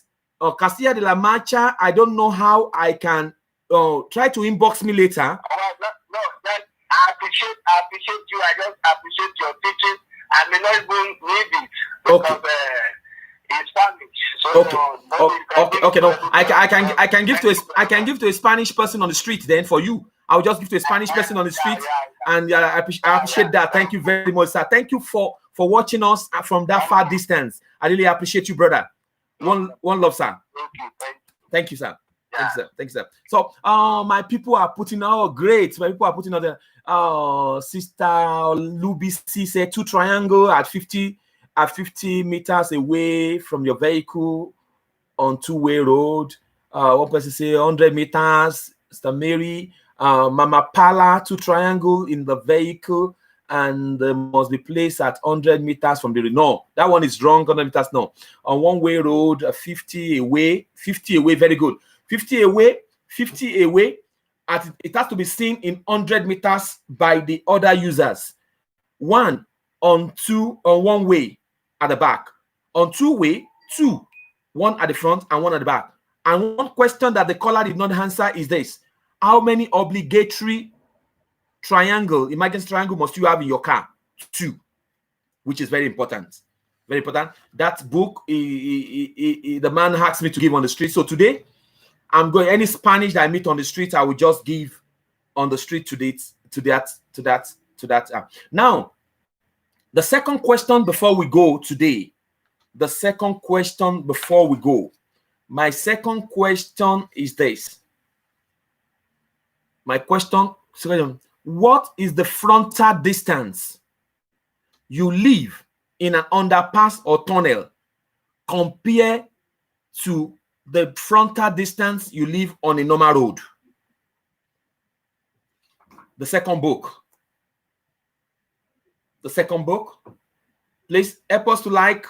Castilla de la Mancha, I don't know how I can try to inbox me later. No, I appreciate you. I just appreciate your teaching. I may not even need it because it's Spanish. So Okay. No, I can give to a Spanish person on the street. Then for you, I'll just give to a Spanish person on the street, and I appreciate that. Thank you very much, sir. Thank you for watching us from that far distance. I really appreciate you, brother. One love, sir. Thank you, sir. Thank you, sir. So, my people are putting great. My people are putting out the Sister Lubisi said 2 triangle at 50 at 50 meters away from your vehicle on two-way road. One person say 100 meters. Mr. Mary, Mama Pala, 2 triangle in the vehicle, and must be placed at 100 meters from the road. No, that one is wrong. 100 meters, no. On one-way road, 50 away. 50 away, very good. 50 away, 50 away. It has to be seen in 100 meters by the other users. 1 on 2 on one way at the back. On two-way, 2. 1 at the front and 1 at the back. And one question that the caller did not answer is this: how many obligatory emergency triangle must you have in your car? 2, which is very important. Very important. That book, the man asked me to give on the street. So today, I'm going, any Spanish that I meet on the street, I will just give on the street to that. Now, the second question before we go today. The second question before we go. My second question is this. My question, what is the frontal distance you live in an underpass or tunnel compared to the frontal distance you live on a normal road? The second book. The second book. Please help us to like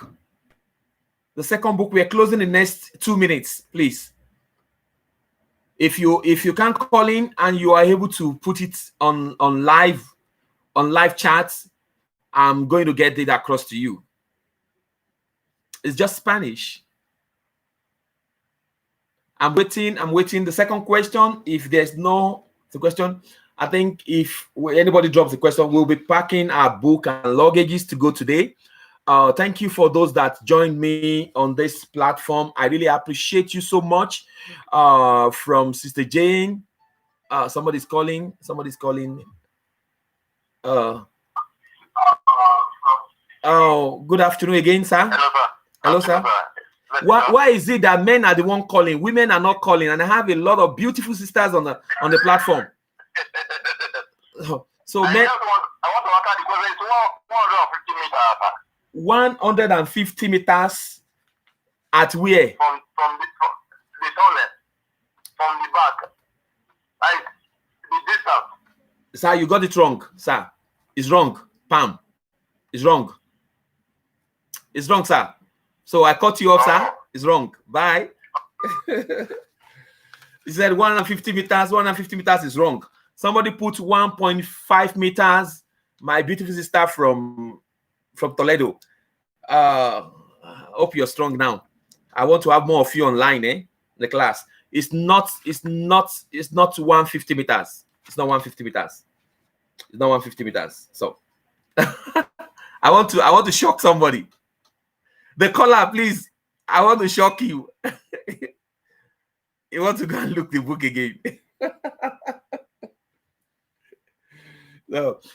the second book. We are closing in the next 2 minutes, please. If you can call in and you are able to put it on live chats, I'm going to get it across to you. It's just Spanish. I'm waiting. The second question, if there's no question, I think if anybody drops the question, we'll be packing our book and luggages to go today. Thank you for those that joined me on this platform. I really appreciate you so much. From Sister Jane, somebody's calling. Oh, good afternoon again, sir. Hello, sir. Why is it that men are the one calling, women are not calling? And I have a lot of beautiful sisters on the platform. So men, I want to answer the question. It's 150 meters at where? From the tunnel, from the back. Right, the distance. Sir, you got it wrong, sir. It's wrong. Pam. It's wrong. It's wrong, sir. So I cut you off, sir. It's wrong. Bye. He said 150 meters. 150 meters is wrong. Somebody put 1.5 meters. My beautiful sister from Toledo. Hope you're strong now. I want to have more of you online, the class. It's not 150 meters. It's not 150 meters. It's not 150 meters. So I want to shock somebody. The caller, please. I want to shock you. You want to go and look the book again.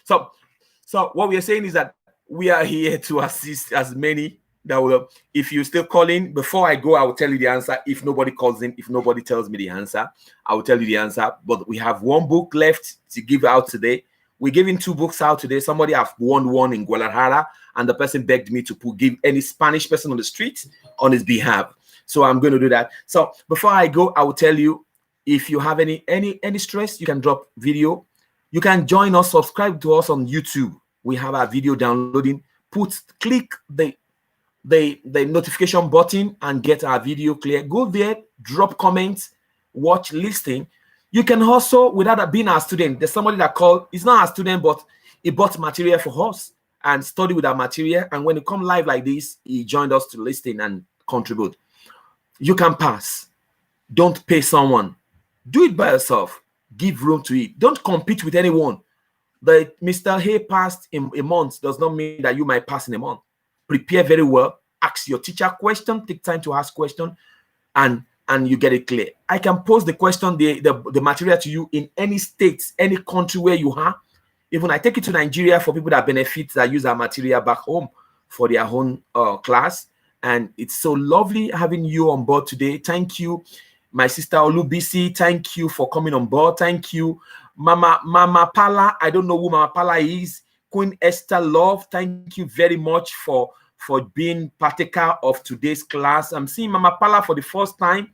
So what we are saying is that we are here to assist as many that will. If you're still calling, before I go, I will tell you the answer. If nobody calls in, if nobody tells me the answer, I will tell you the answer. But we have one book left to give out today. We're giving 2 books out today. Somebody have won one in Guadalajara, and the person begged me to give any Spanish person on the street on his behalf. So I'm going to do that. So before I go, I will tell you, if you have any stress, you can drop video. You can join us, subscribe to us on YouTube. We have our video downloading. Click the notification button and get our video clear. Go there, drop comments, watch, listen. You can also, without being our student, there's somebody that called, he's not our student, but he bought material for us and studied with our material. And when you come live like this, he joined us to listen and contribute. You can pass. Don't pay someone. Do it by yourself. Give room to it. Don't compete with anyone. The Mr. Hay passed in a month does not mean that you might pass in a month. Prepare very well. Ask your teacher question. Take time to ask question, and you get it clear. I can post the question, the material to you in any state, any country where you are. Even I take it to Nigeria for people that benefit, that use our material back home for their own class. And it's so lovely having you on board today. Thank you, my sister Olubisi. Thank you for coming on board. Thank you, Mama Pala. I don't know who Mama Pala is. Queen Esther Love. Thank you very much for for being partaker of today's class. I'm seeing Mama Pala for the first time,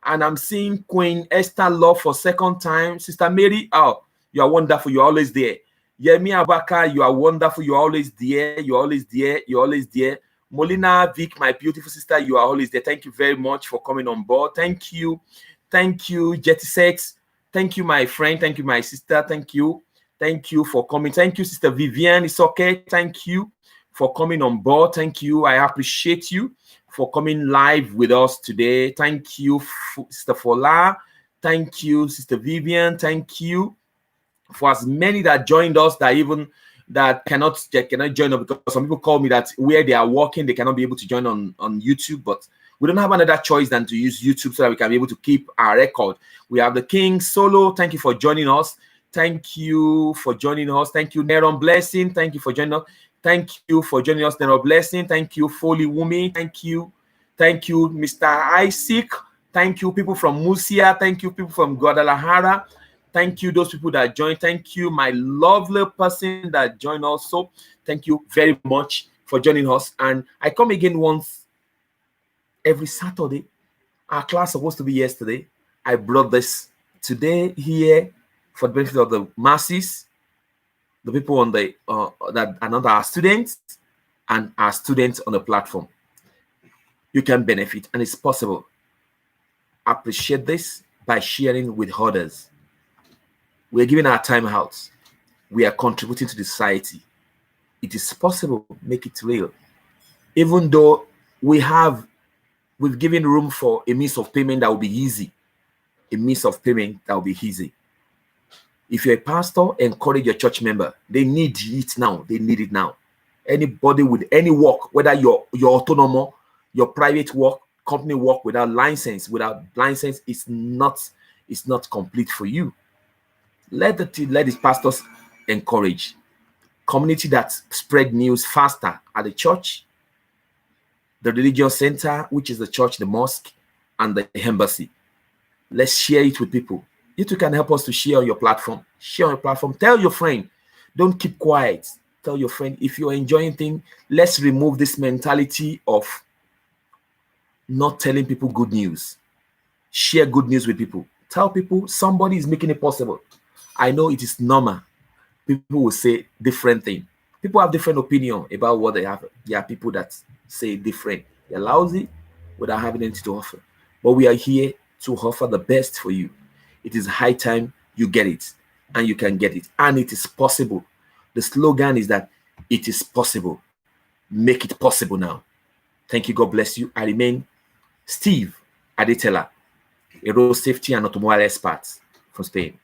and I'm seeing Queen Esther Love for second time. Sister Mary, oh, you are wonderful. You're always there. Yemi Abaka, you are wonderful. You're always there. You're always there. You're always there. Molina Vic, my beautiful sister, you are always there. Thank you very much for coming on board. Thank you. Thank you, Jetty Sex. Thank you, my friend. Thank you, my sister. Thank you. Thank you for coming. Thank you, Sister Vivian. It's okay. Thank you for coming on board. Thank you. I appreciate you for coming live with us today. Thank you, Sister Fola. Thank you, Sister Vivian. Thank you for as many that joined us that cannot join us, because some people call me that where they are working, they cannot be able to join on YouTube, but we don't have another choice than to use YouTube so that we can be able to keep our record. We have the King Solo. Thank you for joining us. Thank you for joining us. Thank you, Neron Blessing. Thank you for joining us. Thank you for joining us, Neron Blessing. Thank you, Foley Wumi. Thank you. Thank you, Mr. Isaac. Thank you, people from Musia. Thank you, people from Guadalajara. Thank you, those people that joined. Thank you, my lovely person that joined also. Thank you very much for joining us. And I come again once every Saturday. Our class supposed to be yesterday. I brought this today here for the benefit of the masses, the people on the that are not our students, and our students on the platform. You can benefit, and it's possible. Appreciate this by sharing with others. We're giving our time out. We are contributing to the society. It is possible. Make it real. Even though we've given room for a means of payment that will be easy. A means of payment that will be easy. If you're a pastor, encourage your church member. They need it now. They need it now. Anybody with any work, whether your autonomous, your private work, company work without license is not complete for you. Let these pastors encourage community that spread news faster at the church, the religious center, which is the church, the mosque, and the embassy. Let's share it with people. You too can help us to share on your platform. Share on your platform. Tell your friend. Don't keep quiet. Tell your friend, if you're enjoying things, let's remove this mentality of not telling people good news. Share good news with people. Tell people somebody is making it possible. I know it is normal. People will say different things. People have different opinion about what they have. There are people that say different. They're lousy without having anything to offer. But we are here to offer the best for you. It is high time you get it, and you can get it. And it is possible. The slogan is that it is possible. Make it possible now. Thank you. God bless you. I remain Steve Adetela, a road safety and automobile expert from Spain.